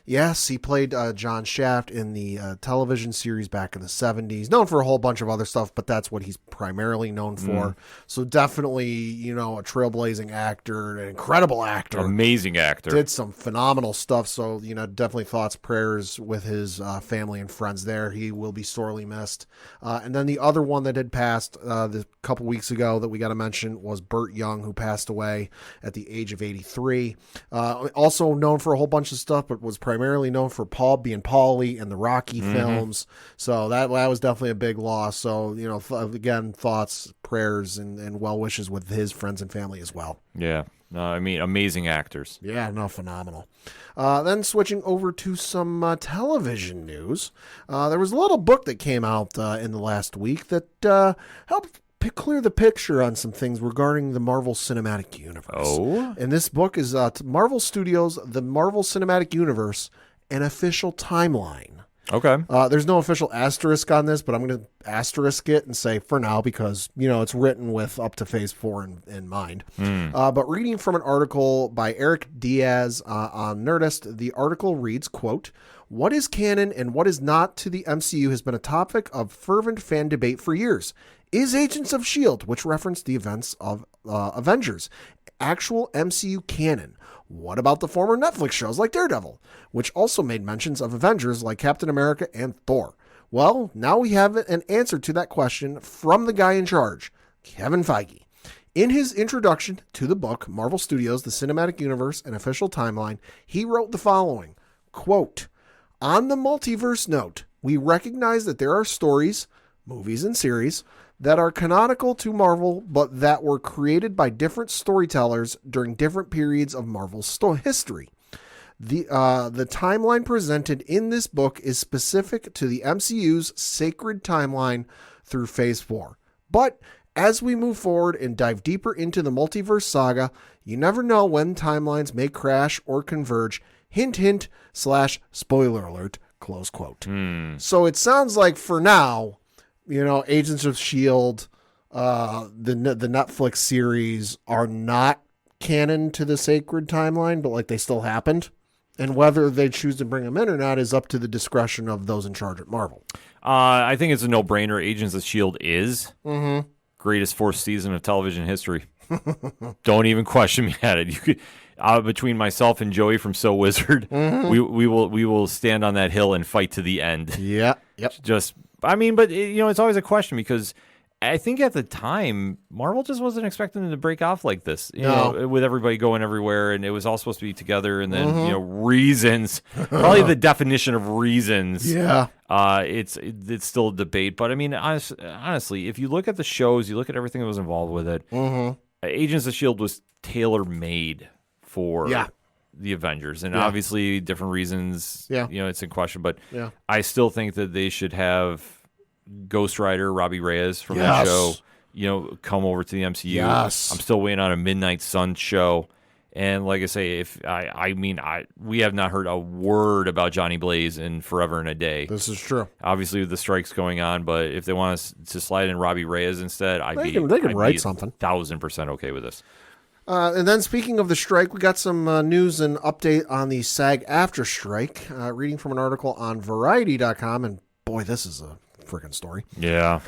Yes, he played John Shaft in the television series back in the 70s. Known for a whole bunch of other stuff, but that's what he's primarily known for. So definitely, a trailblazing actor, an incredible actor.
Amazing actor.
Did some phenomenal stuff. So, definitely thoughts, prayers with his family and friends there. He will be sorely missed. And then the other one that had passed the couple weeks ago that we got to mention was Burt Young, who passed away at the age of 83. Also known for a whole bunch of stuff, but was primarily known for being Paulie in the Rocky films. So that was definitely a big loss. So, again, thoughts, prayers, and well wishes with his friends and family as well.
Yeah. No, I mean, amazing actors.
Yeah, no, phenomenal. Then switching over to some television news. There was a little book that came out in the last week that helped clear the picture on some things regarding the Marvel Cinematic Universe.
Oh?
And this book is Marvel Studios' The Marvel Cinematic Universe, an official timeline.
Okay.
There's no official asterisk on this, but I'm going to asterisk it and say for now because, it's written with up to phase 4 in mind. But reading from an article by Eric Diaz on Nerdist, the article reads, quote, "What is canon and what is not to the MCU has been a topic of fervent fan debate for years. Is Agents of S.H.I.E.L.D., which referenced the events of Avengers, actual MCU canon? What about the former Netflix shows like Daredevil, which also made mentions of Avengers like Captain America and Thor? Well, now we have an answer to that question from the guy in charge, Kevin Feige. In his introduction to the book, Marvel Studios, The Cinematic Universe, An Official Timeline, he wrote the following, quote, "On the multiverse note, we recognize that there are stories, movies and series, that are canonical to Marvel, but that were created by different storytellers during different periods of Marvel's history. The timeline presented in this book is specific to the MCU's sacred timeline through Phase 4. But as we move forward and dive deeper into the multiverse saga, you never know when timelines may crash or converge. Hint, hint, / spoiler alert, close quote. So it sounds like for now, Agents of S.H.I.E.L.D., the Netflix series are not canon to the sacred timeline, but like they still happened. And whether they choose to bring them in or not is up to the discretion of those in charge at Marvel.
I think it's a no-brainer. Agents of S.H.I.E.L.D. is greatest fourth season of television history. Don't even question me at it. You could, between myself and Joey from So Wizard, we will stand on that hill and fight to the end.
Yeah. Yep.
But it's always a question because I think at the time, Marvel just wasn't expecting them to break off like this, with everybody going everywhere, and it was all supposed to be together, and then, reasons, probably the definition of reasons.
Yeah.
It's still a debate, but I mean, honestly, if you look at the shows, you look at everything that was involved with it, Agents of S.H.I.E.L.D. was tailor-made for the Avengers, and obviously different reasons, it's in question, but I still think that they should have Ghost Rider, Robbie Reyes from that show, come over to the MCU.
Yes.
I'm still waiting on a Midnight Sun show. And like I say, we have not heard a word about Johnny Blaze in forever and a day.
This is true.
Obviously, with the strikes going on, but if they want us to slide in Robbie Reyes instead,
they can write something.
1,000% okay with this.
And then speaking of the strike, we got some news and update on the SAG-AFTRA strike. Reading from an article on Variety.com, and boy, this is a freaking story.
Yeah.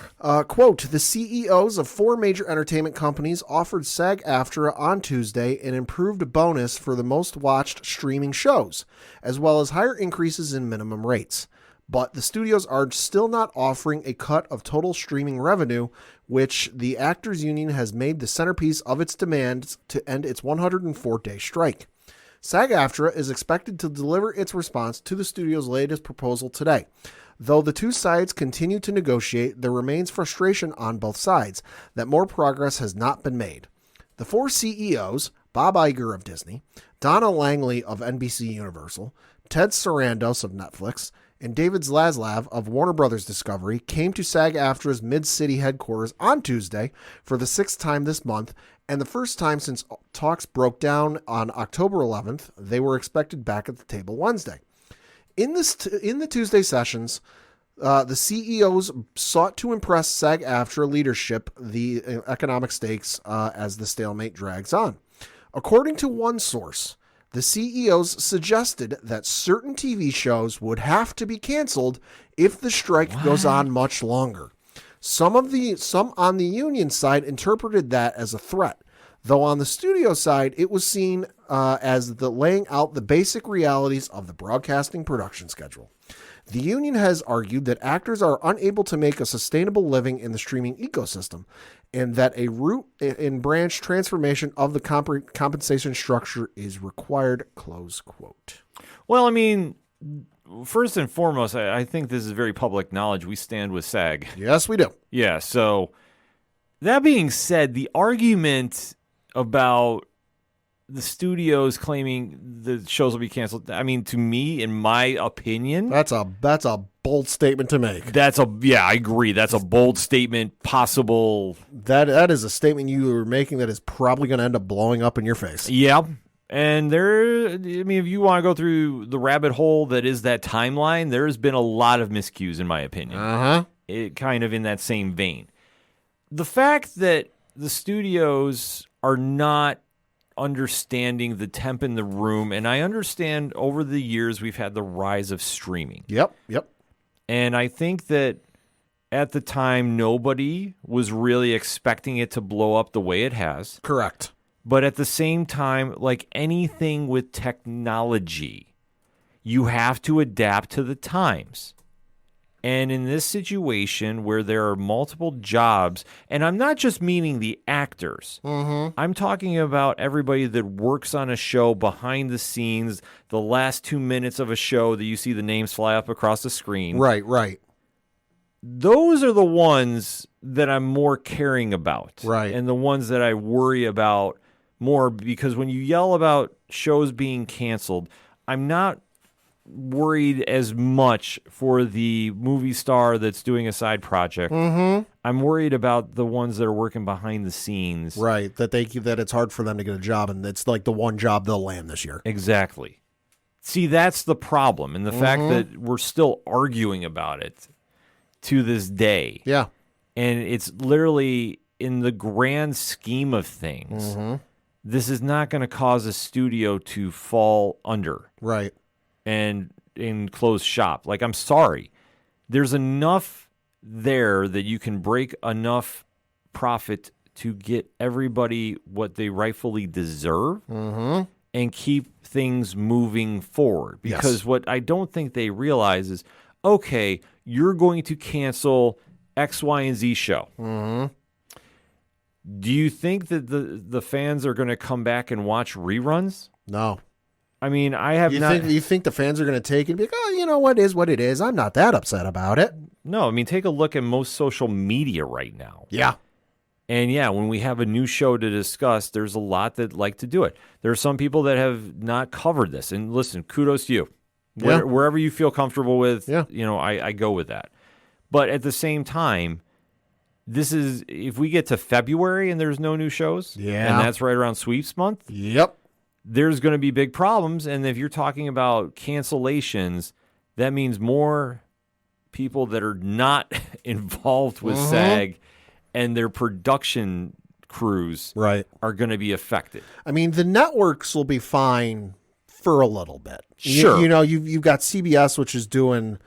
Quote, the CEOs of 4 major entertainment companies offered SAG-AFTRA on Tuesday an improved bonus for the most watched streaming shows, as well as higher increases in minimum rates. But the studios are still not offering a cut of total streaming revenue, which the Actors Union has made the centerpiece of its demands to end its 104-day strike. SAG-AFTRA is expected to deliver its response to the studio's latest proposal today. Though the two sides continue to negotiate, there remains frustration on both sides that more progress has not been made. The 4 CEOs, Bob Iger of Disney, Donna Langley of NBC Universal, Ted Sarandos of Netflix, and David Zaslav of Warner Brothers Discovery came to SAG-AFTRA's Mid-City headquarters on Tuesday for the 6th time this month, and the first time since talks broke down on October 11th. They were expected back at the table Wednesday. In the Tuesday sessions, the CEOs sought to impress SAG-AFTRA leadership the economic stakes as the stalemate drags on. According to one source, the CEOs suggested that certain TV shows would have to be canceled if the strike goes on much longer. Some on the union side interpreted that as a threat, though on the studio side, it was seen as the laying out the basic realities of the broadcasting production schedule. The union has argued that actors are unable to make a sustainable living in the streaming ecosystem, and that a root and branch transformation of the compensation structure is required, close quote.
Well, I mean, first and foremost, I think this is very public knowledge. We stand with SAG.
Yes, we do.
Yeah, so that being said, the argument about the studios claiming the shows will be canceled, I mean, to me, in my opinion,
that's a bold statement to make.
I agree. That's a bold statement. Possible.
That is a statement you are making that is probably going to end up blowing up in your face.
Yeah. And if you want to go through the rabbit hole that is that timeline, there's been a lot of miscues, in my opinion. It kind of in that same vein. The fact that the studios are not understanding the temp in the room, and I understand over the years we've had the rise of streaming.
Yep.
And I think that at the time nobody was really expecting it to blow up the way it has.
Correct.
But at the same time, like anything with technology, you have to adapt to the times. And in this situation where there are multiple jobs, and I'm not just meaning the actors, I'm talking about everybody that works on a show behind the scenes, the last 2 minutes of a show that you see the names fly up across the screen.
Right.
those are the ones that I'm more caring about.
Right.
And the ones that I worry about more, because when you yell about shows being canceled, I'm not worried as much for the movie star that's doing a side project. I'm worried about the ones that are working behind the scenes.
Right. That it's hard for them to get a job, and it's like the one job they'll land this year.
Exactly. See, that's the problem, and the fact that we're still arguing about it to this day.
Yeah.
And it's literally, in the grand scheme of things, this is not going to cause a studio to fall under.
Right.
And close shop. Like, I'm sorry. There's enough there that you can break enough profit to get everybody what they rightfully deserve and keep things moving forward. Because what I don't think they realize is, okay, you're going to cancel X, Y, and Z show. Do you think that the fans are going to come back and watch reruns?
No.
I mean, I have not.
You think the fans are going to take it and be like, oh, you know what is what it is. I'm not that upset about it.
No, I mean, take a look at most social media right now.
Yeah.
And yeah, when we have a new show to discuss, there's a lot that like to do it. There are some people that have not covered this. And listen, kudos to you. Wherever you feel comfortable with, I go with that. But at the same time, this is, if we get to February and there's no new shows, and that's right around sweeps month, there's going to be big problems. And if you're talking about cancellations, that means more people that are not involved with SAG and their production crews are going to be affected.
I mean, the networks will be fine for a little bit.
Sure.
You've got CBS, which is doing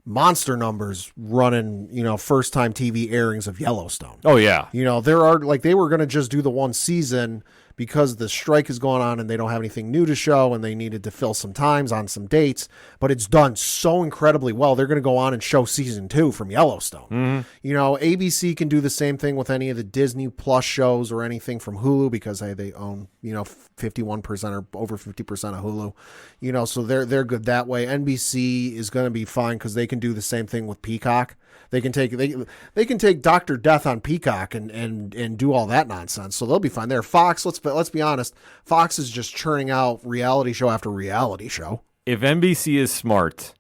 monster numbers running, first-time TV airings of Yellowstone.
Oh, yeah.
There are, they were going to just do the one season because the strike is going on and they don't have anything new to show and they needed to fill some times on some dates, but it's done so incredibly well. They're going to go on and show season 2 from Yellowstone. ABC can do the same thing with any of the Disney Plus shows or anything from Hulu because they own, 51% or over 50% of Hulu, so they're good that way. NBC is going to be fine because they can do the same thing with Peacock. They can take Dr. Death on Peacock and do all that nonsense. So they'll be fine there. Fox, let's be honest, Fox is just churning out reality show after reality show.
If NBC is smart,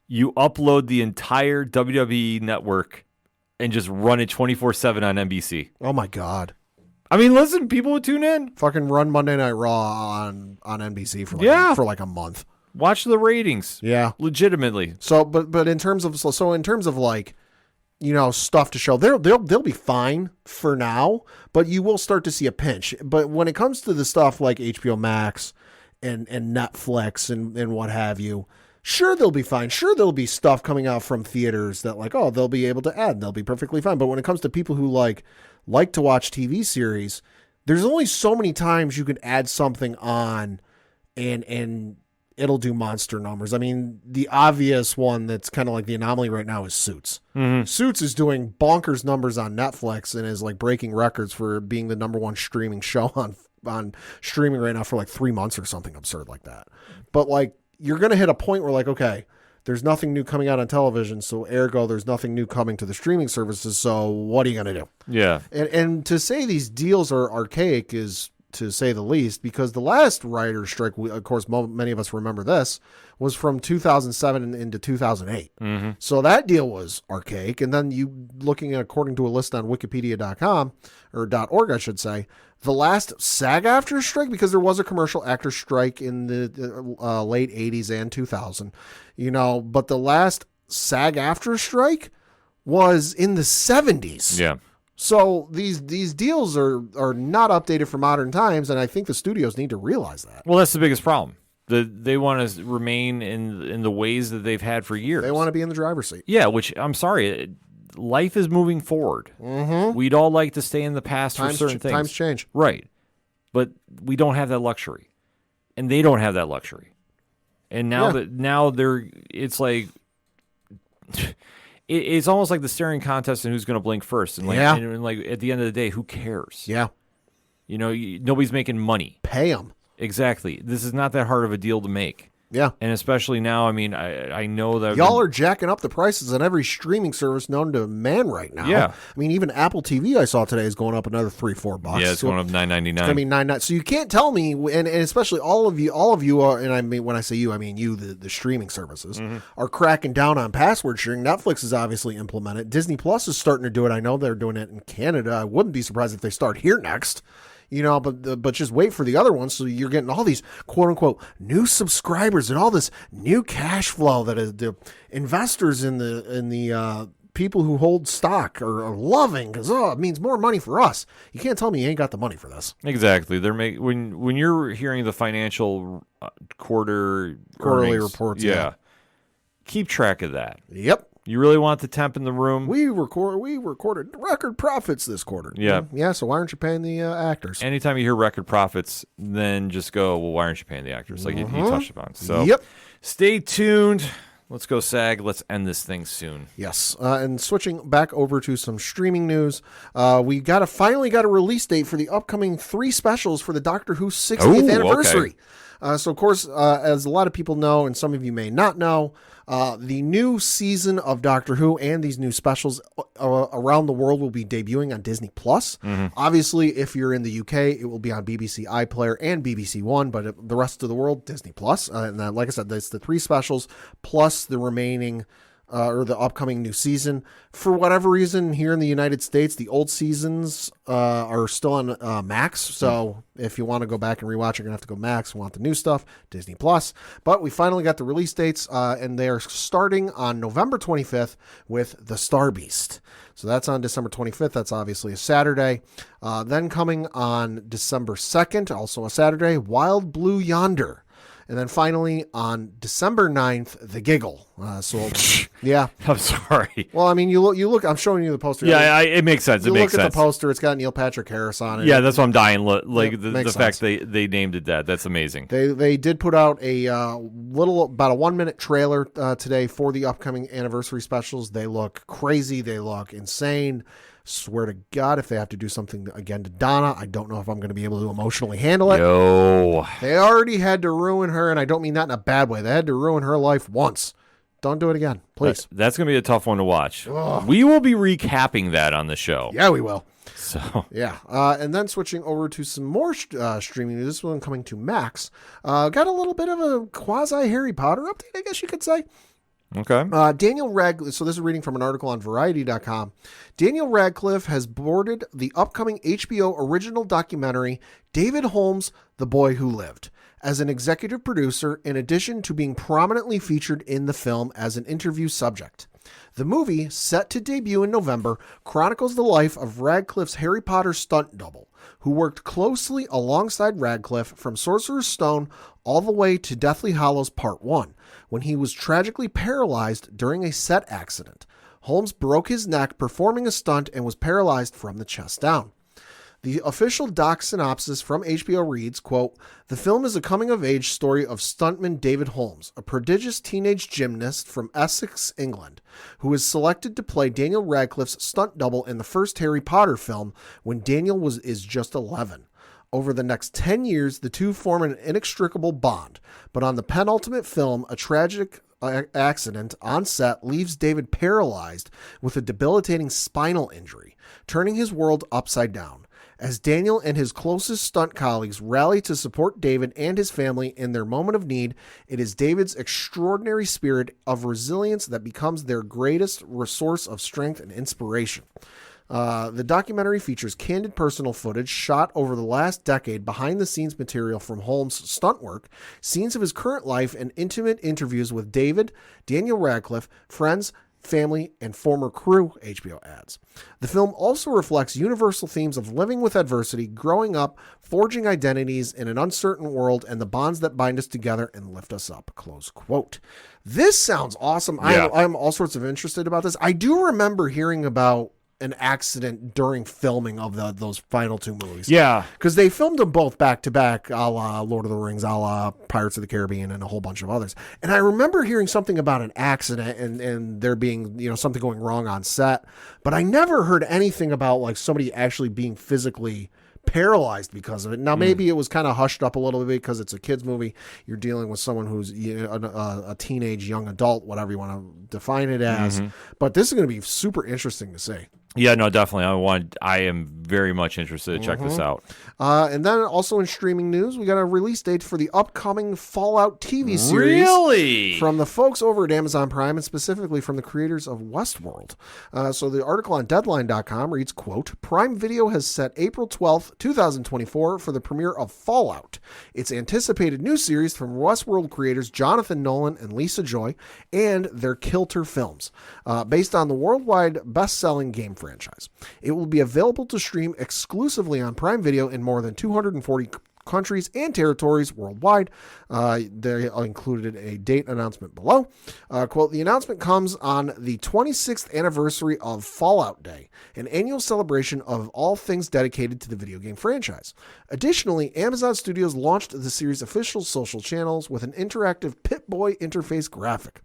you upload the entire WWE network and just run it 24/7 on NBC.
Oh my God.
I mean, listen, people would tune in.
Fucking run Monday Night Raw on NBC for like a month.
Watch the ratings.
Yeah.
Legitimately.
So, but in terms of stuff to show, they'll be fine for now, but you will start to see a pinch. But when it comes to the stuff like HBO Max and Netflix and what have you, sure, they'll be fine. Sure, there'll be stuff coming out from theaters that they'll be able to add and they'll be perfectly fine. But when it comes to people who like to watch TV series, there's only so many times you can add something on and it'll do monster numbers. I mean, the obvious one that's kind of like the anomaly right now is Suits. Suits is doing bonkers numbers on Netflix and is breaking records for being the number one streaming show on streaming right now for 3 months or something absurd like that. But you're going to hit a point where okay, there's nothing new coming out on television, so ergo there's nothing new coming to the streaming services, so what are you going to do? Yeah. And to say these deals are archaic is to say the least, because the last writer's strike, of course, many of us remember this, was from 2007 into 2008. So that deal was archaic. And then looking at, according to a list on wikipedia.com, or .org, I should say, the last SAG-AFTRA strike, because there was a commercial actor strike in the late 80s and 2000, but the last SAG-AFTRA strike was in the 70s. Yeah. So these deals are not updated for modern times, and I think the studios need to realize that.
Well, that's the biggest problem. They want to remain in the ways that they've had for years.
They want to be in the driver's seat.
Yeah, which, I'm sorry, life is moving forward. We'd all like to stay in the past for certain things.
Times change.
Right. But we don't have that luxury. And they don't have that luxury. And now it's like... It's almost like the staring contest and who's going to blink first. And and at the end of the day, who cares?
Yeah.
Nobody's making money.
Pay them.
Exactly. This is not that hard of a deal to make.
Yeah.
And especially now, I mean, I know that
Y'all are jacking up the prices on every streaming service known to man right now.
Yeah.
I mean, even Apple TV I saw today is going up another $3-4.
Yeah, it's going up $9.99.
It's going to be $9.99. So you can't tell me, and especially all of you are, and I mean, when I say you, I mean you, the streaming services, are cracking down on password sharing. Netflix has obviously implemented. Disney Plus is starting to do it. I know they're doing it in Canada. I wouldn't be surprised if they start here next. But just wait for the other ones. So you're getting all these quote unquote new subscribers and all this new cash flow that is the investors in the people who hold stock are loving because it means more money for us. You can't tell me you ain't got the money for this.
Exactly. They're when you're hearing the financial quarterly earnings,
reports.
Yeah, keep track of that.
Yep.
You really want the temp in the room?
We recorded record profits this quarter.
Yeah.
Yeah, so why aren't you paying the actors?
Anytime you hear record profits, then just go, well, why aren't you paying the actors? Like you touched upon. So
Yep.
Stay tuned. Let's go, SAG. Let's end this thing soon.
Yes. And switching back over to some streaming news, we finally got a release date for the upcoming 3 specials for the Doctor Who 60th anniversary. So, of course, as a lot of people know, and some of you may not know, the new season of Doctor Who and these new specials around the world will be debuting on Disney+. Obviously, if you're in the UK, it will be on BBC iPlayer and BBC One, but the rest of the world, Disney+. And like I said, that's the 3 specials plus the remaining or the upcoming new season. For whatever reason, here in the United States, the old seasons are still on Max. So if you want to go back and rewatch, you're going to have to go Max. Want the new stuff, Disney+. But we finally got the release dates, and they are starting on November 25th with The Star Beast. So that's on December 25th. That's obviously a Saturday. Then coming on December 2nd, also a Saturday, Wild Blue Yonder. And then finally, on December 9th, The Giggle. Yeah.
I'm sorry.
Well, I mean, you look. I'm showing you the poster.
Yeah, it makes sense.
You
It makes
look at
sense.
the poster. It's got Neil Patrick Harris on it.
Yeah, that's why I'm dying. Like
Yep,
the
makes
fact
sense.
they named it that. That's amazing.
They did put out a about a 1-minute trailer today for the upcoming anniversary specials. They look crazy. They look insane. Swear to God, if they have to do something again to Donna, I don't know if I'm going to be able to emotionally handle it.
Yo.
They already had to ruin her, and I don't mean that in a bad way. They had to ruin her life once. Don't do it again, please.
That's going to be a tough one to watch. Ugh. We will be recapping that on the show.
Yeah, we will.
So
yeah, and then switching over to some more streaming news. This one coming to Max. Got a little bit of a quasi Harry Potter update, I guess you could say.
Okay.
Daniel Radcliffe, so this is reading from an article on Variety.com. Daniel Radcliffe has boarded the upcoming HBO original documentary, David Holmes, The Boy Who Lived, as an executive producer, in addition to being prominently featured in the film as an interview subject. The movie, set to debut in November, chronicles the life of Radcliffe's Harry Potter stunt double, who worked closely alongside Radcliffe from Sorcerer's Stone all the way to Deathly Hallows Part 1, when he was tragically paralyzed during a set accident. Holmes broke his neck performing a stunt and was paralyzed from the chest down. The official doc synopsis from HBO reads, quote, "The film is a coming-of-age story of stuntman David Holmes, a prodigious teenage gymnast from Essex, England, who was selected to play Daniel Radcliffe's stunt double in the first Harry Potter film when Daniel is just 11. Over the next 10 years, the two form an inextricable bond, but on the penultimate film, a tragic accident on set leaves David paralyzed with a debilitating spinal injury, turning his world upside down. As Daniel and his closest stunt colleagues rally to support David and his family in their moment of need, it is David's extraordinary spirit of resilience that becomes their greatest source of strength and inspiration." The documentary features candid personal footage shot over the last decade, behind-the-scenes material from Holmes' stunt work, scenes of his current life, and intimate interviews with David, Daniel Radcliffe, friends, family, and former crew, HBO adds. The film also reflects universal themes of living with adversity, growing up, forging identities in an uncertain world, and the bonds that bind us together and lift us up, close quote. This sounds awesome.
Yeah.
I'm all sorts of interested about this. I do remember hearing about an accident during filming of those final 2 movies.
Yeah.
Because they filmed them both back to back, a la Lord of the Rings, a la Pirates of the Caribbean, and a whole bunch of others. And I remember hearing something about an accident and there being, something going wrong on set. But I never heard anything about like somebody actually being physically paralyzed because of it. Now, maybe it was kind of hushed up a little bit because it's a kid's movie. You're dealing with someone who's a teenage, young adult, whatever you want to define it as. But this is going to be super interesting to see.
Yeah, no, definitely. I am very much interested to check this out.
And then also in streaming news, we got a release date for the upcoming Fallout TV series.
Really?
From the folks over at Amazon Prime, and specifically from the creators of Westworld. So the article on Deadline.com reads, quote, Prime Video has set April 12th, 2024 for the premiere of Fallout. Its anticipated new series from Westworld creators Jonathan Nolan and Lisa Joy and their Kilter films, based on the worldwide best-selling game franchise. It will be available to stream exclusively on Prime Video in more than 240 countries and territories worldwide. They included a date announcement below. Quote, the announcement comes on the 26th anniversary of Fallout Day, an annual celebration of all things dedicated to the video game franchise. Additionally, Amazon Studios launched the series' official social channels with an interactive Pip-Boy interface graphic.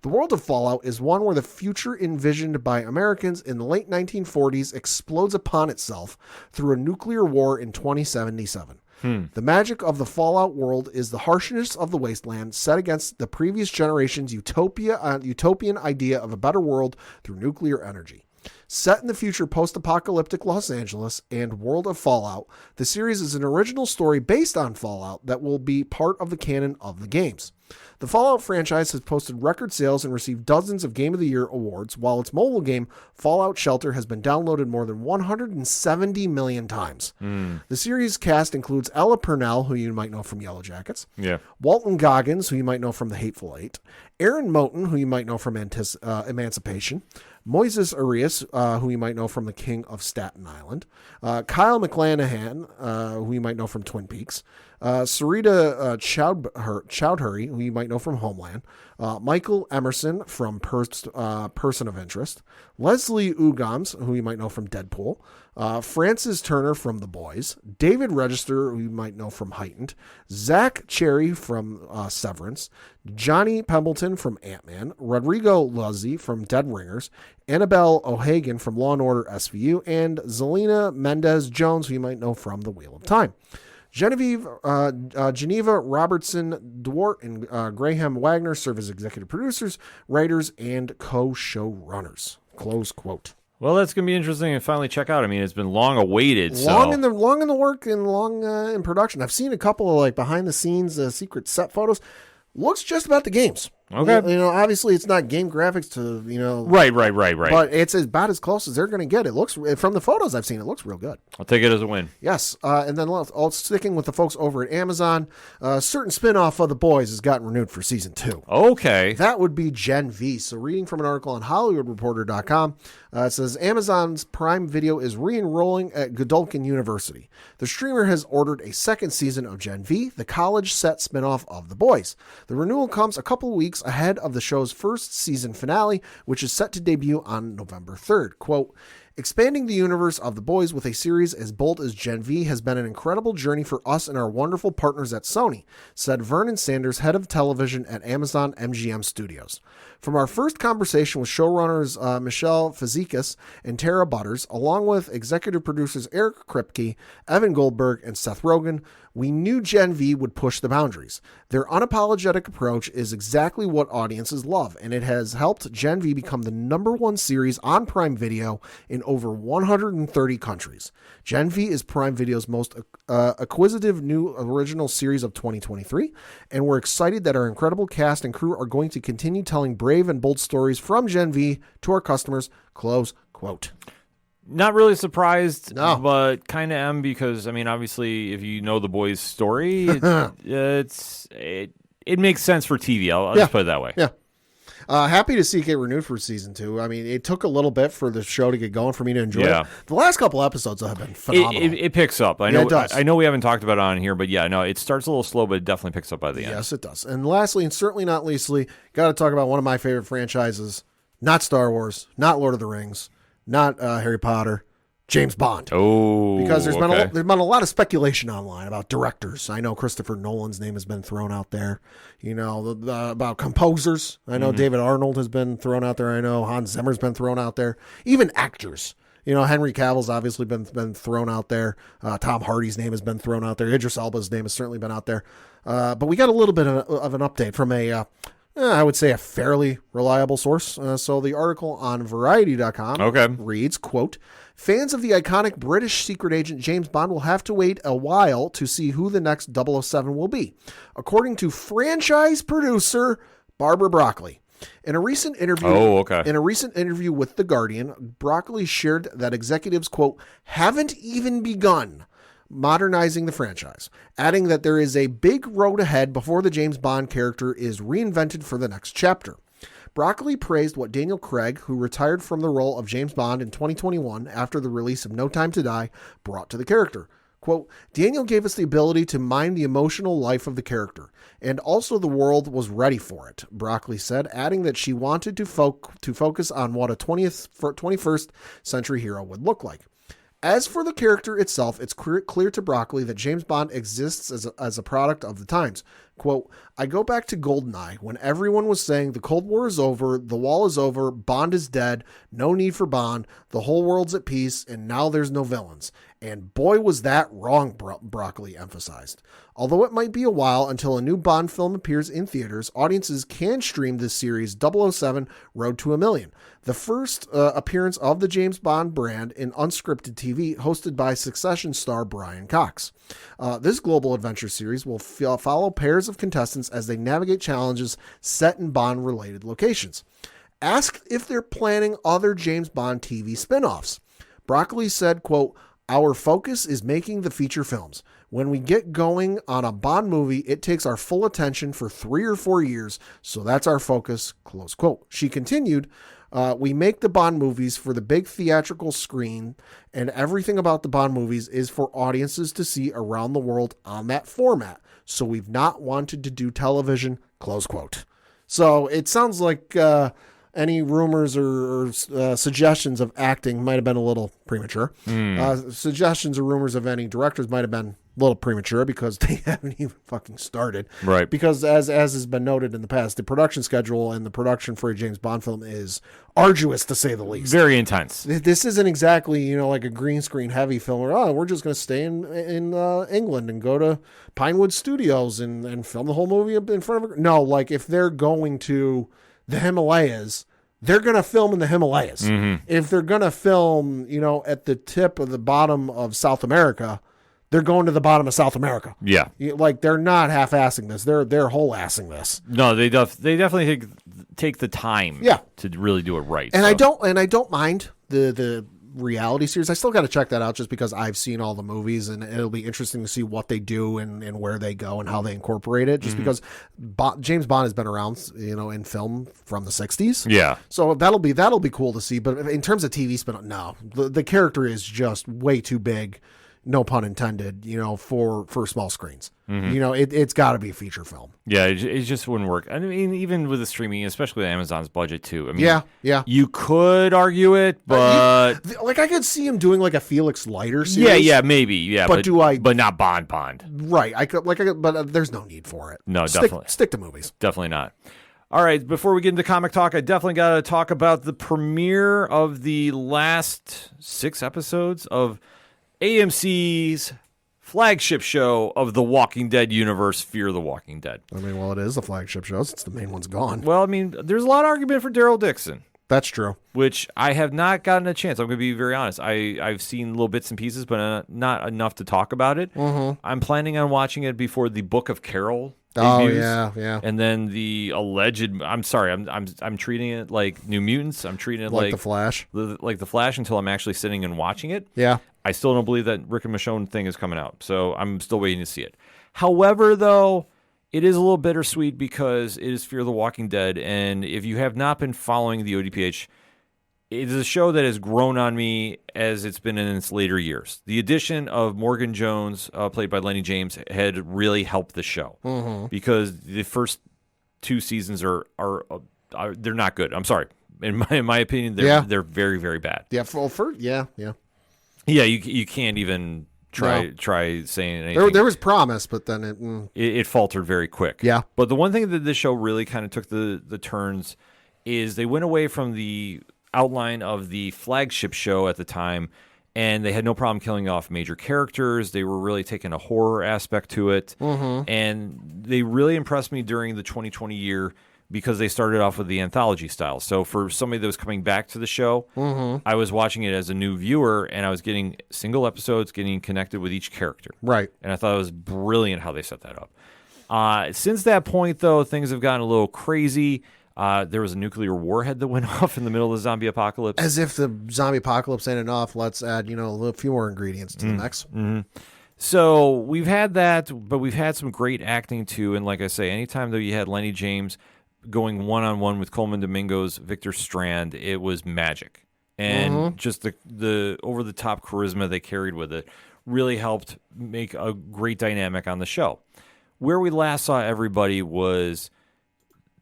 The world of Fallout is one where the future envisioned by Americans in the late 1940s explodes upon itself through a nuclear war in 2077. The magic of the Fallout world is the harshness of the wasteland set against the previous generation's utopian idea of a better world through nuclear energy. Set in the future post-apocalyptic Los Angeles and world of Fallout, the series is an original story based on Fallout that will be part of the canon of the games. The Fallout franchise has posted record sales and received dozens of Game of the Year awards, while its mobile game, Fallout Shelter, has been downloaded more than 170 million times. The series cast includes Ella Purnell, who you might know from Yellow Jackets, Walton Goggins, who you might know from The Hateful Eight, Aaron Moten, who you might know from Emancipation, Moises Arias, who you might know from The King of Staten Island, Kyle MacLanahan, who you might know from Twin Peaks, Sarita Chowdhury, who you might know from Homeland, Michael Emerson from Person of Interest, Leslie Uggams, who you might know from Deadpool, Francis Turner from The Boys, David Register, who you might know from Heightened, Zach Cherry from Severance, Johnny Pembleton from Ant-Man, Rodrigo Luzzi from Dead Ringers, Annabelle O'Hagan from Law & Order SVU, and Zelina Mendez-Jones, who you might know from The Wheel of Time. Geneva Robertson Dwart and Graham Wagner serve as executive producers, writers, and co-showrunners. Close quote.
Well, that's going to be interesting to finally check out. I mean, it's been long awaited.
Long in the work and long in production. I've seen a couple of behind the scenes secret set photos. Looks just about the games.
Okay.
Obviously it's not game graphics to,
Right.
But it's about as close as they're going to get. It looks, from the photos I've seen, it looks real good.
I'll take it as a win.
Yes. And then sticking with the folks over at Amazon, a certain spinoff of The Boys has gotten renewed for season 2.
Okay.
That would be Gen V. So reading from an article on HollywoodReporter.com, it says Amazon's Prime Video is re-enrolling at Godolphin University. The streamer has ordered a second season of Gen V, the college set spinoff of The Boys. The renewal comes a couple of weeks ahead of the show's first season finale, which is set to debut on November 3rd. Quote, expanding the universe of The Boys with a series as bold as Gen V has been an incredible journey for us and our wonderful partners at Sony, said Vernon Sanders, head of television at Amazon MGM Studios. From our first conversation with showrunners Michelle Fazekas and Tara Butters, along with executive producers Eric Kripke, Evan Goldberg, and Seth Rogen, we knew Gen V would push the boundaries. Their unapologetic approach is exactly what audiences love, and it has helped Gen V become the #1 series on Prime Video in over 130 countries. Gen V is Prime Video's most acquisitive new original series of 2023, and we're excited that our incredible cast and crew are going to continue telling brave and bold stories from Gen V to our customers. Close quote.
Not really surprised,
no,
but kind of am because, I mean, obviously, if you know The Boys' story, it makes sense for TV. I'll just put it that way.
Yeah. Happy to see it get renewed for season 2. I mean, it took a little bit for the show to get going for me to enjoy it. The last couple episodes have been phenomenal.
It picks up. I know,
it does.
I know we haven't talked about it on here, but it starts a little slow, but it definitely picks up by the end.
Yes, it does. And lastly, and certainly not leastly, got to talk about one of my favorite franchises. Not Star Wars, not Lord of the Rings, not Harry Potter, James Bond.
Oh,
because there's been a lot of speculation online about directors. I know Christopher Nolan's name has been thrown out there. About composers. I know David Arnold has been thrown out there. I know Hans Zimmer's been thrown out there. Even actors. Henry Cavill's obviously been thrown out there. Tom Hardy's name has been thrown out there. Idris Elba's name has certainly been out there. But we got a little bit of an update from I would say a fairly reliable source. So the article on Variety.com reads, quote, "Fans of the iconic British secret agent James Bond will have to wait a while to see who the next 007 will be, according to franchise producer Barbara Broccoli. In a recent interview with The Guardian, Broccoli shared that executives, quote, haven't even begun modernizing the franchise, adding that there is a big road ahead before the James Bond character is reinvented for the next chapter. Broccoli praised what Daniel Craig, who retired from the role of James Bond in 2021 after the release of No Time to Die, brought to the character. Quote, Daniel gave us the ability to mine the emotional life of the character, and also the world was ready for it, Broccoli said, adding that she wanted to focus on what a 21st century hero would look like. As for the character itself, it's clear to Broccoli that James Bond exists as a product of the times. Quote, I go back to GoldenEye when everyone was saying the Cold War is over, the wall is over, Bond is dead, no need for Bond, the whole world's at peace, and now there's no villains. And boy, was that wrong, Broccoli emphasized. Although it might be a while until a new Bond film appears in theaters, audiences can stream this series 007 Road to a Million, the first appearance of the James Bond brand in unscripted TV, hosted by Succession star Brian Cox. This global adventure series will follow pairs of contestants as they navigate challenges set in Bond-related locations. Asked if they're planning other James Bond TV spin-offs, Broccoli said, quote, our focus is making the feature films. When we get going on a Bond movie, it takes our full attention for 3 or 4 years, so that's our focus, close quote. She continued, we make the Bond movies for the big theatrical screen, and everything about the Bond movies is for audiences to see around the world on that format, so we've not wanted to do television, close quote. So it sounds like any rumors or suggestions of acting might have been a little premature. Suggestions or rumors of any directors might have been a little premature because they haven't even fucking started. Right. Because as has been noted in the past, the production schedule and the production for a James Bond film is arduous to say the least.
Very intense.
This isn't exactly, like a green screen heavy film where, we're just going to stay in England and go to Pinewood Studios and film the whole movie in front of No, like if they're going to the Himalayas, they're going to film in the Himalayas. Mm-hmm. If they're going to film, at the tip of the bottom of South America, they're going to the bottom of South America. Yeah. Like they're not half-assing this. They're whole-assing this.
No, they definitely take the time to really do it right.
And so. I don't mind the reality series. I still got to check that out just because I've seen all the movies and it'll be interesting to see what they do and where they go and how they incorporate it just because James Bond has been around, in film from the 60s. Yeah. So that'll be cool to see. But in terms of TV spin, no, the character is just way too big. No pun intended, for small screens. Mm-hmm. It's got to be a feature film.
Yeah, it just wouldn't work. I mean, even with the streaming, especially with Amazon's budget too. I mean,
yeah.
You could argue it, but
I could see him doing like a Felix Leiter series.
Yeah, maybe, yeah. But not Bond.
Right. But there's no need for it.
No, definitely
stick to movies.
Definitely not. All right, before we get into comic talk, I definitely got to talk about the premiere of the last 6 episodes of AMC's flagship show of the Walking Dead universe, Fear the Walking Dead.
I mean, well, it is a flagship show since the main one's gone.
Well, I mean, there's a lot of argument for Daryl Dixon.
That's true.
Which I have not gotten a chance. I'm going to be very honest. I've seen little bits and pieces, but not enough to talk about it. Mm-hmm. I'm planning on watching it before the Book of Carol debuts.
Oh, yeah.
And then the alleged, I'm sorry, I'm treating it like New Mutants. I'm treating it like
The Flash.
Like The Flash until I'm actually sitting and watching it.
Yeah.
I still don't believe that Rick and Michonne thing is coming out, so I'm still waiting to see it. However, though, it is a little bittersweet because it is Fear the Walking Dead, and if you have not been following the ODPH, it is a show that has grown on me as it's been in its later years. The addition of Morgan Jones, played by Lenny James, had really helped the show because the first 2 seasons are they're not good. I'm sorry, in my opinion, they're very, very bad.
Yeah,
Yeah, you can't even try saying anything.
There was promise, but then
it faltered very quick.
Yeah.
But the one thing that this show really kind of took the turns is they went away from outline of the flagship show at the time, and they had no problem killing off major characters. They were really taking a horror aspect to it, and they really impressed me during the 2020 year because they started off with the anthology style. So for somebody that was coming back to the show, I was watching it as a new viewer, and I was getting single episodes, getting connected with each character.
Right.
And I thought it was brilliant how they set that up. Since that point, though, things have gotten a little crazy. There was a nuclear warhead that went off in the middle of the zombie apocalypse.
As if the zombie apocalypse ain't enough, let's add, a few more ingredients to the mix.
So we've had that, but we've had some great acting, too. And like I say, anytime that you had Lenny James going one-on-one with Coleman Domingo's Victor Strand, it was magic. And just the over-the-top charisma they carried with it really helped make a great dynamic on the show. Where we last saw everybody was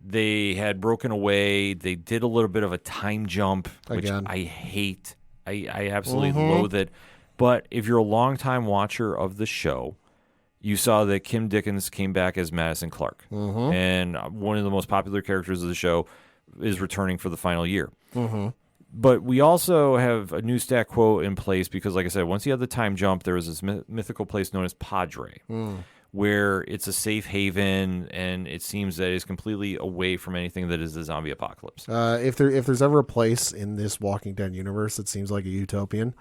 they had broken away. They did a little bit of a time jump, which I hate. I absolutely loathe it. But if you're a longtime watcher of the show, you saw that Kim Dickens came back as Madison Clark. And one of the most popular characters of the show is returning for the final year. But we also have a new stat quo in place because, like I said, once you have the time jump, there was this mythical place known as Padre, where it's a safe haven, and it seems that it's completely away from anything that is the zombie apocalypse.
If there's ever a place in this Walking Dead universe that seems like a utopia,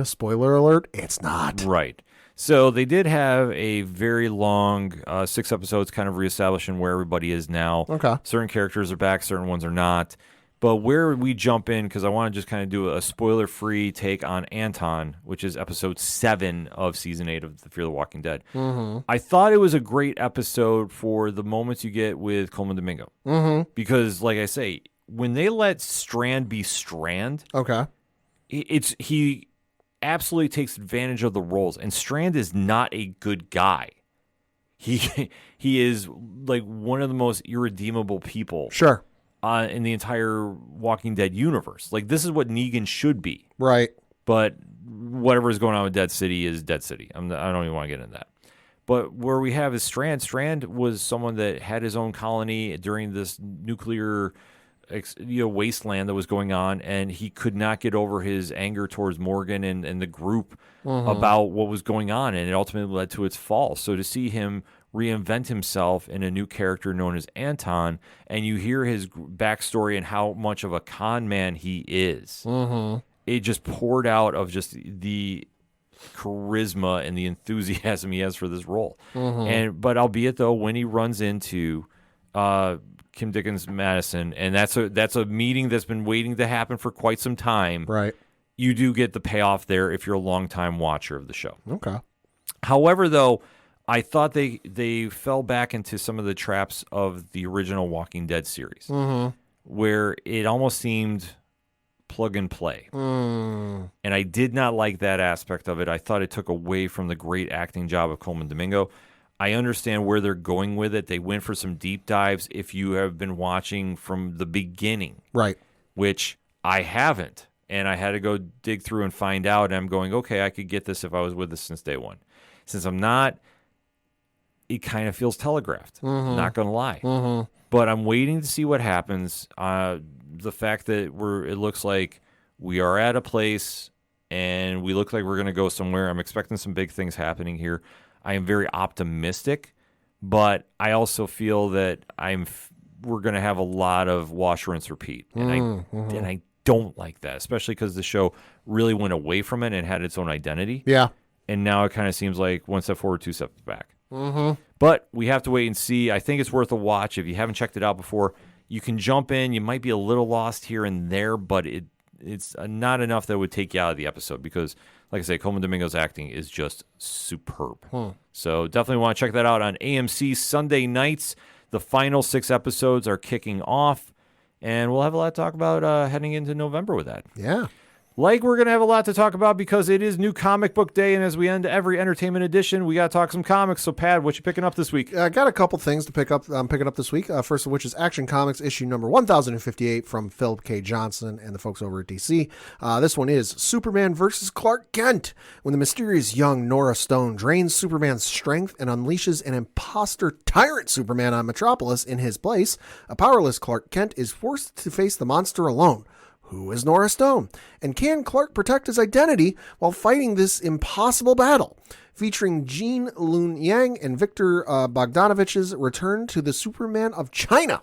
spoiler alert, it's not.
Right. So they did have a very long 6 episodes kind of reestablishing where everybody is now.
Okay.
Certain characters are back, certain ones are not. But where we jump in, because I want to just kind of do a spoiler-free take on Anton, which is episode 7 of season 8 of the Fear the Walking Dead. I thought it was a great episode for the moments you get with Coleman Domingo. Because, like I say, when they let Strand be Strand, he absolutely takes advantage of the roles. And Strand is not a good guy. He is like one of the most irredeemable people.
Sure.
In the entire Walking Dead universe. Like, this is what Negan should be.
Right.
But whatever is going on with Dead City is Dead City. I don't even want to get into that. But where we have is Strand. Strand was someone that had his own colony during this nuclear wasteland that was going on, and he could not get over his anger towards Morgan and the group about what was going on, and it ultimately led to its fall. So to see him reinvent himself in a new character known as Anton, and you hear his backstory and how much of a con man he is. It just poured out of just the charisma and the enthusiasm he has for this role. But albeit though, when he runs into Kim Dickens Madison, and that's a meeting that's been waiting to happen for quite some time.
Right.
You do get the payoff there if you're a longtime watcher of the show.
Okay.
However, though, I thought they fell back into some of the traps of the original Walking Dead series, where it almost seemed plug and play. And I did not like that aspect of it. I thought it took away from the great acting job of Coleman Domingo. I understand where they're going with it. They went for some deep dives if you have been watching from the beginning.
Right.
Which I haven't. And I had to go dig through and find out. And I'm going, okay, I could get this if I was with this since day one. Since I'm not, it kind of feels telegraphed. Not going to lie. But I'm waiting to see what happens. The fact that it looks like we are at a place and we look like we're going to go somewhere. I'm expecting some big things happening here. I am very optimistic, but I also feel that we're going to have a lot of wash, rinse, repeat. And I don't like that, especially because the show really went away from it and had its own identity.
Yeah.
And now it kind of seems like one step forward, 2 steps back. But we have to wait and see. I think it's worth a watch. If you haven't checked it out before, you can jump in. You might be a little lost here and there, but it's not enough that would take you out of the episode because, like I say, Coleman Domingo's acting is just superb. So definitely want to check that out on AMC Sunday nights. The final 6 episodes are kicking off, and we'll have a lot to talk about heading into November with that.
Yeah.
Like we're going to have a lot to talk about because it is New Comic Book Day, and as we end every entertainment edition, we got to talk some comics. So, Pad, what you picking up this week?
I got a couple things to pick up. I'm picking up this week. First of which is Action Comics issue number 1058 from Philip K. Johnson and the folks over at DC. This one is Superman versus Clark Kent. When the mysterious young Nora Stone drains Superman's strength and unleashes an imposter tyrant Superman on Metropolis in his place, a powerless Clark Kent is forced to face the monster alone. Who is Nora Stone? And can Clark protect his identity while fighting this impossible battle? Featuring Jean Lun Yang and Victor Bogdanovich's return to the Superman of China.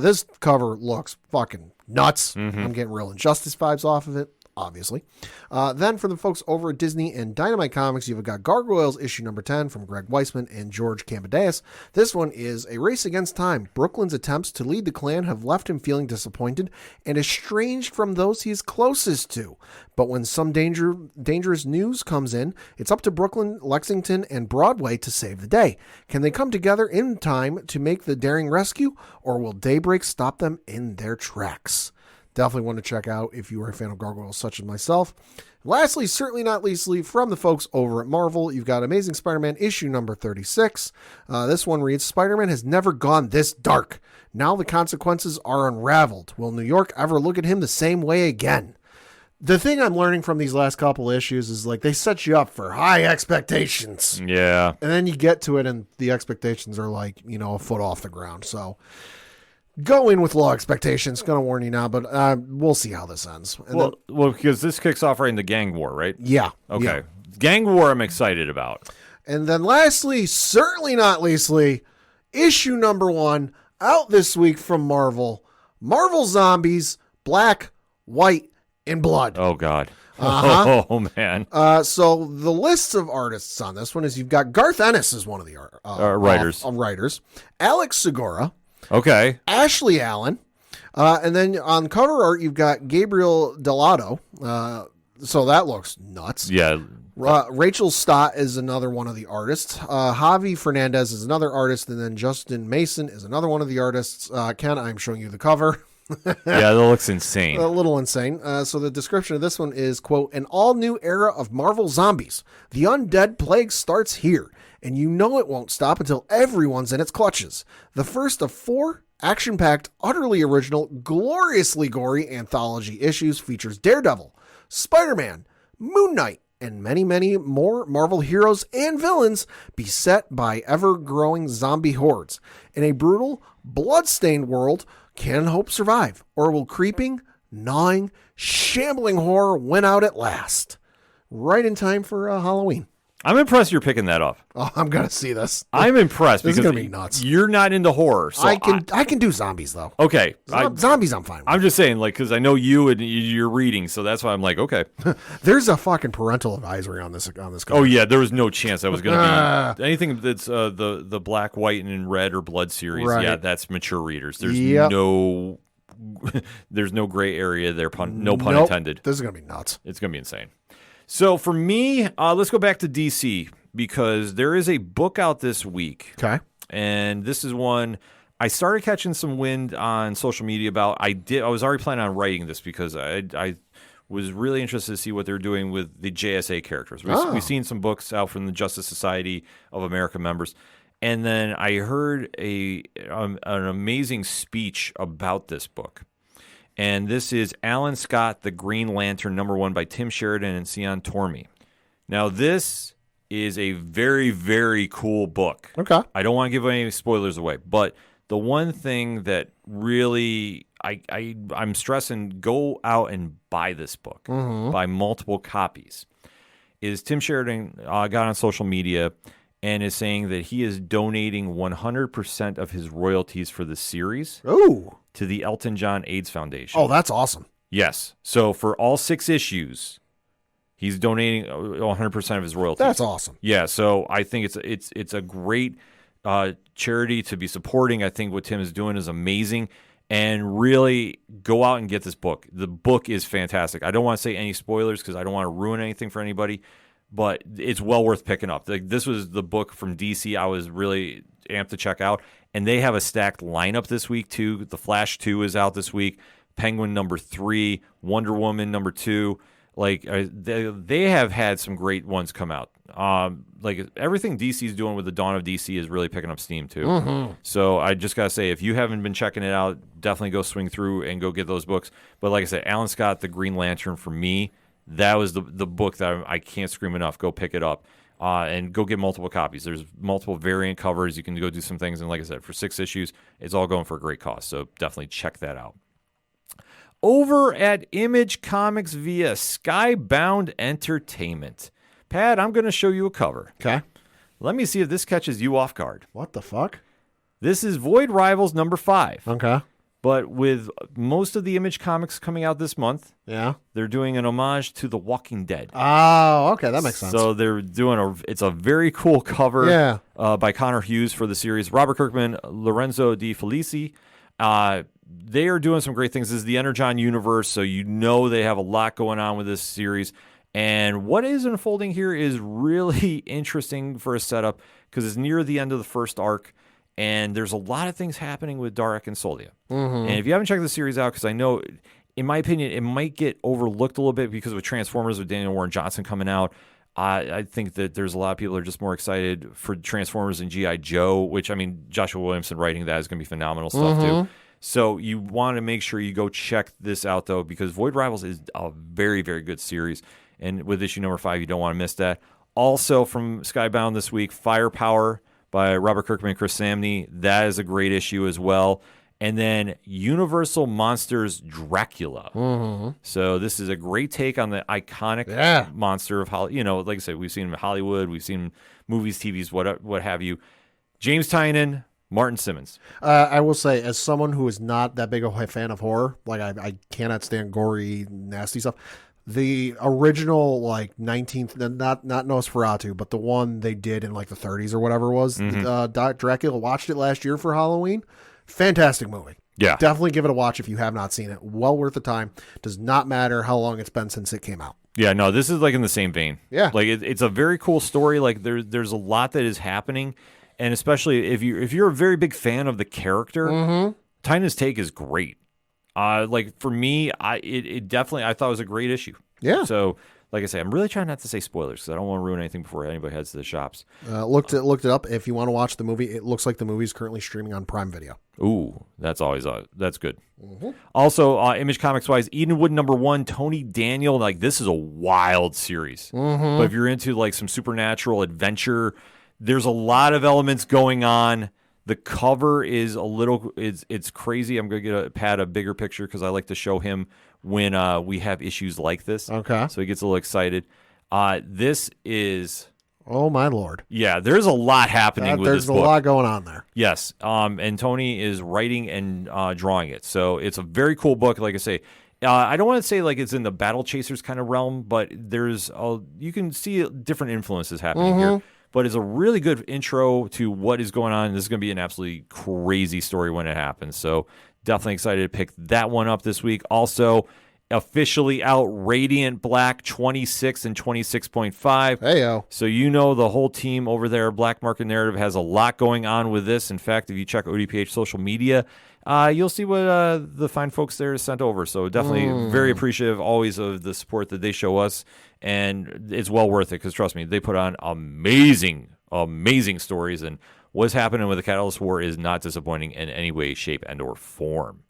This cover looks fucking nuts. I'm getting real Injustice vibes off of it, obviously. Then for the folks over at Disney and Dynamite Comics, you've got Gargoyles issue number 10 from Greg Weisman and George Cambadeas. This one is a race against time. Brooklyn's attempts to lead the clan have left him feeling disappointed and estranged from those he is closest to. But when some dangerous news comes in, it's up to Brooklyn, Lexington, and Broadway to save the day. Can they come together in time to make the daring rescue, or will daybreak stop them in their tracks? Definitely one to check out if you are a fan of Gargoyles such as myself. Lastly, certainly not leastly, from the folks over at Marvel, you've got Amazing Spider-Man issue number 36. This one reads, Spider-Man has never gone this dark. Now the consequences are unraveled. Will New York ever look at him the same way again? The thing I'm learning from these last couple issues is like they set you up for high expectations.
Yeah.
And then you get to it and the expectations are like, a foot off the ground. So go in with low expectations. Going to warn you now, but we'll see how this ends. And
Well, because this kicks off right into Gang War, right?
Yeah.
Okay.
Yeah.
Gang War I'm excited about.
And then lastly, certainly not leastly, issue number 1 out this week from Marvel. Marvel Zombies, Black, White, and Blood.
Oh, God.
Uh-huh.
Oh, man.
So the list of artists on this one is you've got Garth Ennis as one of the writers. Alex Segura.
Okay.
Ashley Allen. And then on cover art, you've got Gabriel Delato. So that looks nuts.
Yeah.
Rachel Stott is another one of the artists. Javi Fernandez is another artist. And then Justin Mason is another one of the artists. Ken, I'm showing you the cover.
Yeah, that looks insane.
A little insane. So the description of this one is, quote, an all-new era of Marvel Zombies. The undead plague starts here, and you know it won't stop until everyone's in its clutches. The first of 4 action-packed, utterly original, gloriously gory anthology issues features Daredevil, Spider-Man, Moon Knight, and many, many more Marvel heroes and villains beset by ever-growing zombie hordes. In a brutal, blood-stained world, can hope survive, or will creeping, gnawing, shambling horror win out at last? Right in time for Halloween.
I'm impressed you're picking that up.
Oh, I'm gonna see this.
I'm impressed
This is
because
gonna be nuts.
you're not into horror. So
I can do zombies though.
Okay.
Zombies, I'm fine with.
I'm just saying, like, because I know you and you're reading, so that's why I'm like, okay.
There's a fucking parental advisory on this cover.
Oh yeah, there was no chance that was going to be anything that's the black, white, and red or blood series.
Right.
Yeah, that's mature readers. There's
Yep.
there's no gray area there. No pun
Nope.
intended.
This is gonna be nuts.
It's going to be insane. So for me, let's go back to DC because there is a book out this week.
Okay.
And this is one I started catching some wind on social media about. I was already planning on writing this because I was really interested to see what they're doing with the JSA characters. We've seen some books out from the Justice Society of America members. And then I heard an amazing speech about this book. And this is Alan Scott, The Green Lantern, #1 by Tim Sheridan and Sion Tormey. Now, this is a very, very cool book.
Okay.
I don't want to give any spoilers away, but the one thing that really I'm stressing, go out and buy this book, buy multiple copies, is Tim Sheridan got on social media and is saying that he is donating 100% of his royalties for the series
Ooh.
to the Elton John AIDS Foundation.
Oh, that's awesome.
Yes. So for all 6 issues, he's donating 100% of his royalties.
That's awesome.
Yeah. So I think it's a great charity to be supporting. I think what Tim is doing is amazing. And really go out and get this book. The book is fantastic. I don't want to say any spoilers because I don't want to ruin anything for anybody, but it's well worth picking up. This was the book from DC I was really amped to check out. And they have a stacked lineup this week, too. The Flash 2 is out this week. Penguin #3, Wonder Woman #2. Like, they have had some great ones come out. Like, everything DC's doing with the Dawn of DC is really picking up steam, too. So I just got to say, if you haven't been checking it out, definitely go swing through and go get those books. But like I said, Alan Scott, The Green Lantern, for me, that was the book that I can't scream enough. Go pick it up. And go get multiple copies. There's multiple variant covers. You can go do some things. And like I said, for 6 issues, it's all going for a great cost. So definitely check that out. over at Image Comics via Skybound Entertainment. Pat, I'm going to show you a cover.
Okay.
Let me see if this catches you off guard.
What the fuck?
This is Void Rivals number 5.
Okay.
But with most of the Image Comics coming out this month,
Yeah.
they're doing an homage to The Walking Dead.
Oh, okay. That makes sense.
So they're doing it's a very cool cover by Connor Hughes for the series. Robert Kirkman, Lorenzo Di Felici. They are doing some great things. This is the Energon universe, so you know they have a lot going on with this series. And what is unfolding here is really interesting for a setup because it's near the end of the first arc. And there's a lot of things happening with Darek and Solia. And if you haven't checked the series out, because I know, in my opinion, it might get overlooked a little bit because with Transformers with Daniel Warren Johnson coming out, I think that there's a lot of people that are just more excited for Transformers and G.I. Joe, which, I mean, Joshua Williamson writing that is going to be phenomenal stuff, too. So you want to make sure you go check this out, though, because Void Rivals is a very, very good series. And with issue number 5, you don't want to miss that. Also from Skybound this week, Firepower by Robert Kirkman and Chris Samney. That is a great issue as well. And then Universal Monsters Dracula. So this is a great take on the iconic monster of Hollywood. You know, like I said, we've seen him in Hollywood. We've seen him movies, TVs, what have you. James Tynion, Martin Simmons.
I will say, as someone who is not that big of a fan of horror, like I cannot stand gory, nasty stuff. The original, like 19th, not Nosferatu, but the one they did in like the 30s or whatever it was, Dracula. Watched it last year for Halloween. Fantastic movie.
Yeah,
definitely give it a watch if you have not seen it. Well worth the time. Does not matter how long it's been since it came out.
Yeah, no, this is like in the same vein.
Yeah,
like it's a very cool story. Like there's a lot that is happening, and especially if you're a very big fan of the character, Tynion's take is great. Like for me, it definitely I thought it was a great issue.
Yeah.
So like I say, I'm really trying not to say spoilers because I don't want to ruin anything before anybody heads to the shops.
Looked it up. If you want to watch the movie, it looks like the movie is currently streaming on Prime Video.
Ooh, that's always that's good. Also, Image Comics wise, Edenwood number 1, Tony Daniel. Like this is a wild series. But if you're into like some supernatural adventure, there's a lot of elements going on. The cover is a little, it's crazy. I'm going to get Pat a bigger picture because I like to show him when we have issues like this.
Okay.
So he gets a little excited. This is...
Oh, my Lord.
Yeah, there's a lot happening with this book.
There's a lot going on there.
Yes. And Tony is writing and drawing it. So it's a very cool book, like I say. I don't want to say like it's in the Battle Chasers kind of realm, but you can see different influences happening here. But it's a really good intro to what is going on. This is going to be an absolutely crazy story when it happens. So definitely excited to pick that one up this week. Also, officially out Radiant Black 26 and 26.5.
Hey-o.
So you know the whole team over there, Black Market Narrative, has a lot going on with this. In fact, if you check ODPH social media, you'll see what the fine folks there sent over. So definitely very appreciative always of the support that they show us. And it's well worth it because, trust me, they put on amazing stories. And what's happening with the Catalyst War is not disappointing in any way, shape, and or form.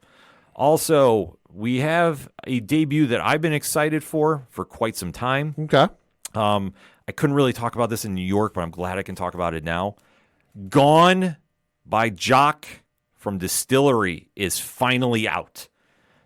Also, we have a debut that I've been excited for quite some time.
Okay.
I couldn't really talk about this in New York, but I'm glad I can talk about it now. Gone by Jock from Distillery is finally out.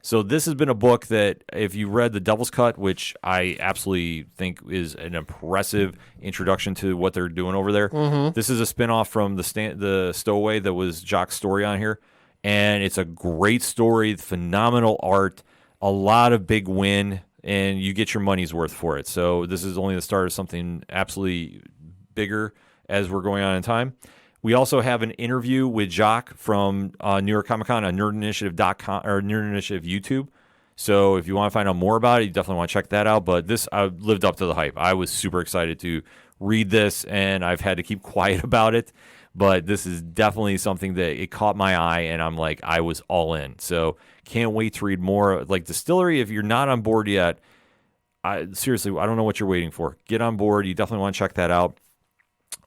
So this has been a book that if you read The Devil's Cut, which I absolutely think is an impressive introduction to what they're doing over there. This is a spinoff from the Stowaway that was Jock's story on here. And it's a great story, phenomenal art, a lot of big win, and you get your money's worth for it. So this is only the start of something absolutely bigger as we're going on in time. We also have an interview with Jock from New York Comic Con on nerdinitiative.com or Nerd Initiative YouTube. So if you want to find out more about it, you definitely want to check that out. But this, I lived up to the hype. I was super excited to read this, and I've had to keep quiet about it. But this is definitely something that it caught my eye, and I'm like, I was all in. So can't wait to read more. Like Distillery, if you're not on board yet, seriously, I don't know what you're waiting for. Get on board. You definitely want to check that out.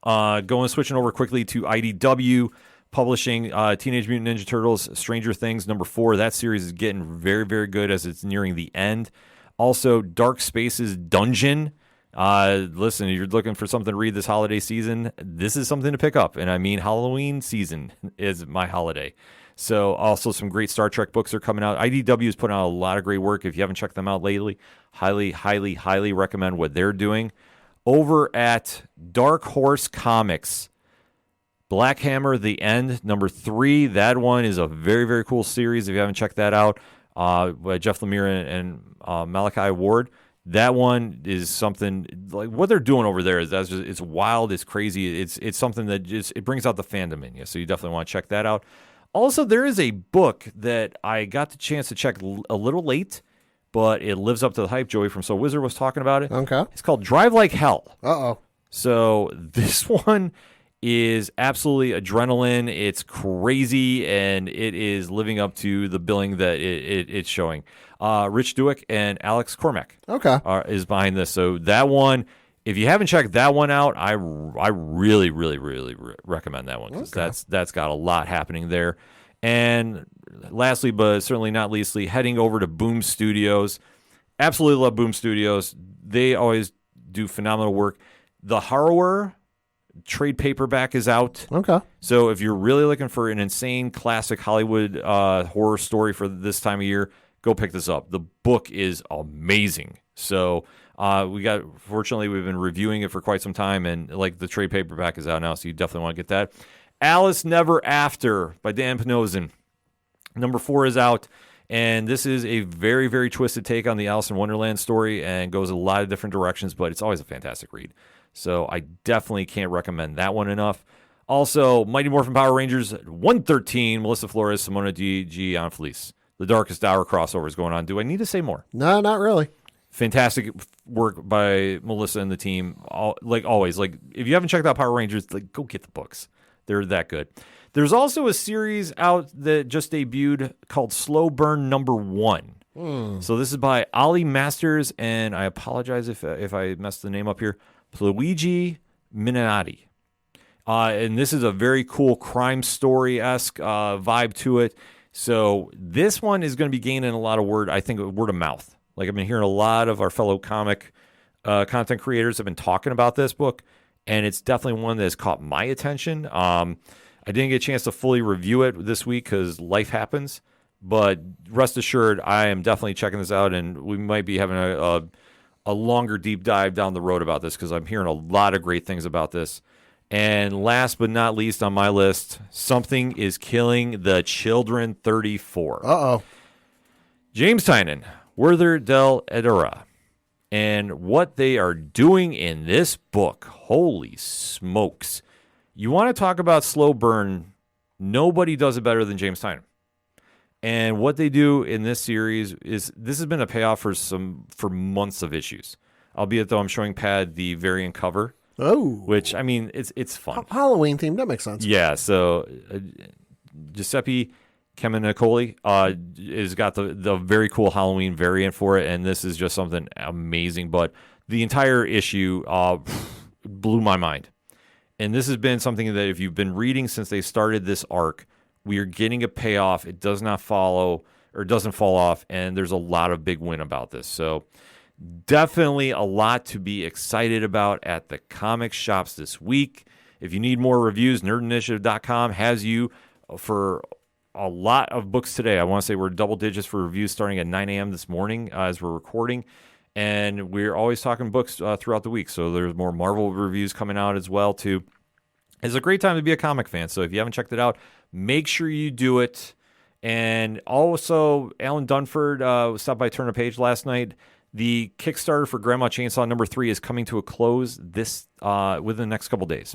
Switching over quickly to IDW publishing Teenage Mutant Ninja Turtles Stranger Things #4. That series is getting very, very good as it's nearing the end. Also, Dark Spaces Dungeon. Listen, if you're looking for something to read this holiday season, this is something to pick up. And I mean, Halloween season is my holiday. So also some great Star Trek books are coming out. IDW is putting out a lot of great work. If you haven't checked them out lately, highly, highly, highly recommend what they're doing. Over at Dark Horse Comics, Black Hammer, The End, number 3. That one is a very, very cool series. If you haven't checked that out, by Jeff Lemire and Malachi Ward. That one is something like what they're doing over there is it's wild, it's crazy, it's something that just it brings out the fandom in you. So you definitely want to check that out. Also, there is a book that I got the chance to check a little late, but it lives up to the hype. Joey from So Wizard was talking about it.
Okay.
It's called Drive Like Hell.
Uh-oh.
So this one is absolutely adrenaline. It's crazy, and it is living up to the billing that it's showing. Rich Duick and Alex Cormack is behind this. So that one, if you haven't checked that one out, I really, really, really recommend that one because that's got a lot happening there. And lastly, but certainly not leastly, heading over to Boom Studios. Absolutely love Boom Studios. They always do phenomenal work. The Horror trade paperback is out.
Okay.
So if you're really looking for an insane classic Hollywood horror story for this time of year, go pick this up. The book is amazing. So fortunately, we've been reviewing it for quite some time, and like the trade paperback is out now, so you definitely want to get that. Alice Never After by Dan Panozin. Number 4 is out, and this is a very, very twisted take on the Alice in Wonderland story and goes a lot of different directions, but it's always a fantastic read. So I definitely can't recommend that one enough. Also, Mighty Morphin Power Rangers 113, Melissa Flores, Simona G. on Felice. The Darkest Hour crossover is going on. Do I need to say more?
No, not really.
Fantastic work by Melissa and the team. Like always, like if you haven't checked out Power Rangers, like go get the books. They're that good. There's also a series out that just debuted called Slow Burn Number 1. So this is by Ollie Masters, and I apologize if I messed the name up here. Luigi Minotti. And this is a very cool crime story-esque vibe to it. So this one is going to be gaining a lot of word of mouth. Like I've been hearing a lot of our fellow comic content creators have been talking about this book, and it's definitely one that has caught my attention. I didn't get a chance to fully review it this week because life happens, but rest assured, I am definitely checking this out, and we might be having a longer deep dive down the road about this because I'm hearing a lot of great things about this. And last but not least on my list, Something is Killing the Children 34.
Uh-oh.
James Tynion, Werther del Edera, and what they are doing in this book. Holy smokes. You want to talk about slow burn, nobody does it better than James Tynion. And what they do in this series is this has been a payoff for months of issues. Albeit though I'm showing Pad the variant cover.
Oh.
Which, I mean, it's fun.
Halloween themed, that makes sense.
Yeah, so Giuseppe Camuncoli has got the very cool Halloween variant for it, and this is just something amazing. But the entire issue blew my mind. And this has been something that if you've been reading since they started this arc, we are getting a payoff. It does not follow or doesn't fall off, and there's a lot of big win about this. So definitely a lot to be excited about at the comic shops this week. If you need more reviews, nerdinitiative.com has you for a lot of books today. I want to say we're double digits for reviews starting at 9 a.m. this morning as we're recording. And we're always talking books throughout the week. So there's more Marvel reviews coming out as well, too. It's a great time to be a comic fan. So if you haven't checked it out, make sure you do it. And also, Alan Dunford stopped by Turn a Page last night. The Kickstarter for Grandma Chainsaw number 3 is coming to a close within the next couple days.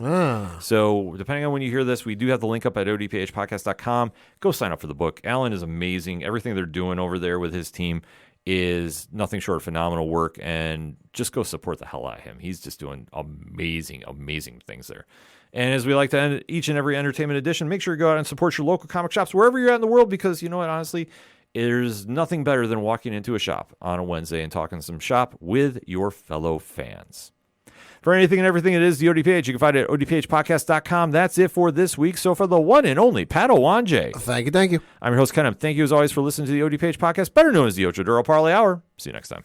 So depending on when you hear this, we do have the link up at odphpodcast.com. Go sign up for the book. Alan is amazing. Everything they're doing over there with his team is nothing short of phenomenal work, and just go support the hell out of him. He's just doing amazing, amazing things there. And as we like to end each and every entertainment edition, make sure you go out and support your local comic shops wherever you're at in the world, because you know what, honestly, there's nothing better than walking into a shop on a Wednesday and talking some shop with your fellow fans. For anything and everything it is the ODPH, you can find it at odphpodcast.com. That's it for this week. So for the one and only Pat Owanje.
Thank you.
I'm your host, Ken. Thank you as always for listening to the ODPH podcast, better known as the Ocho Duro Parlay Hour. See you next time.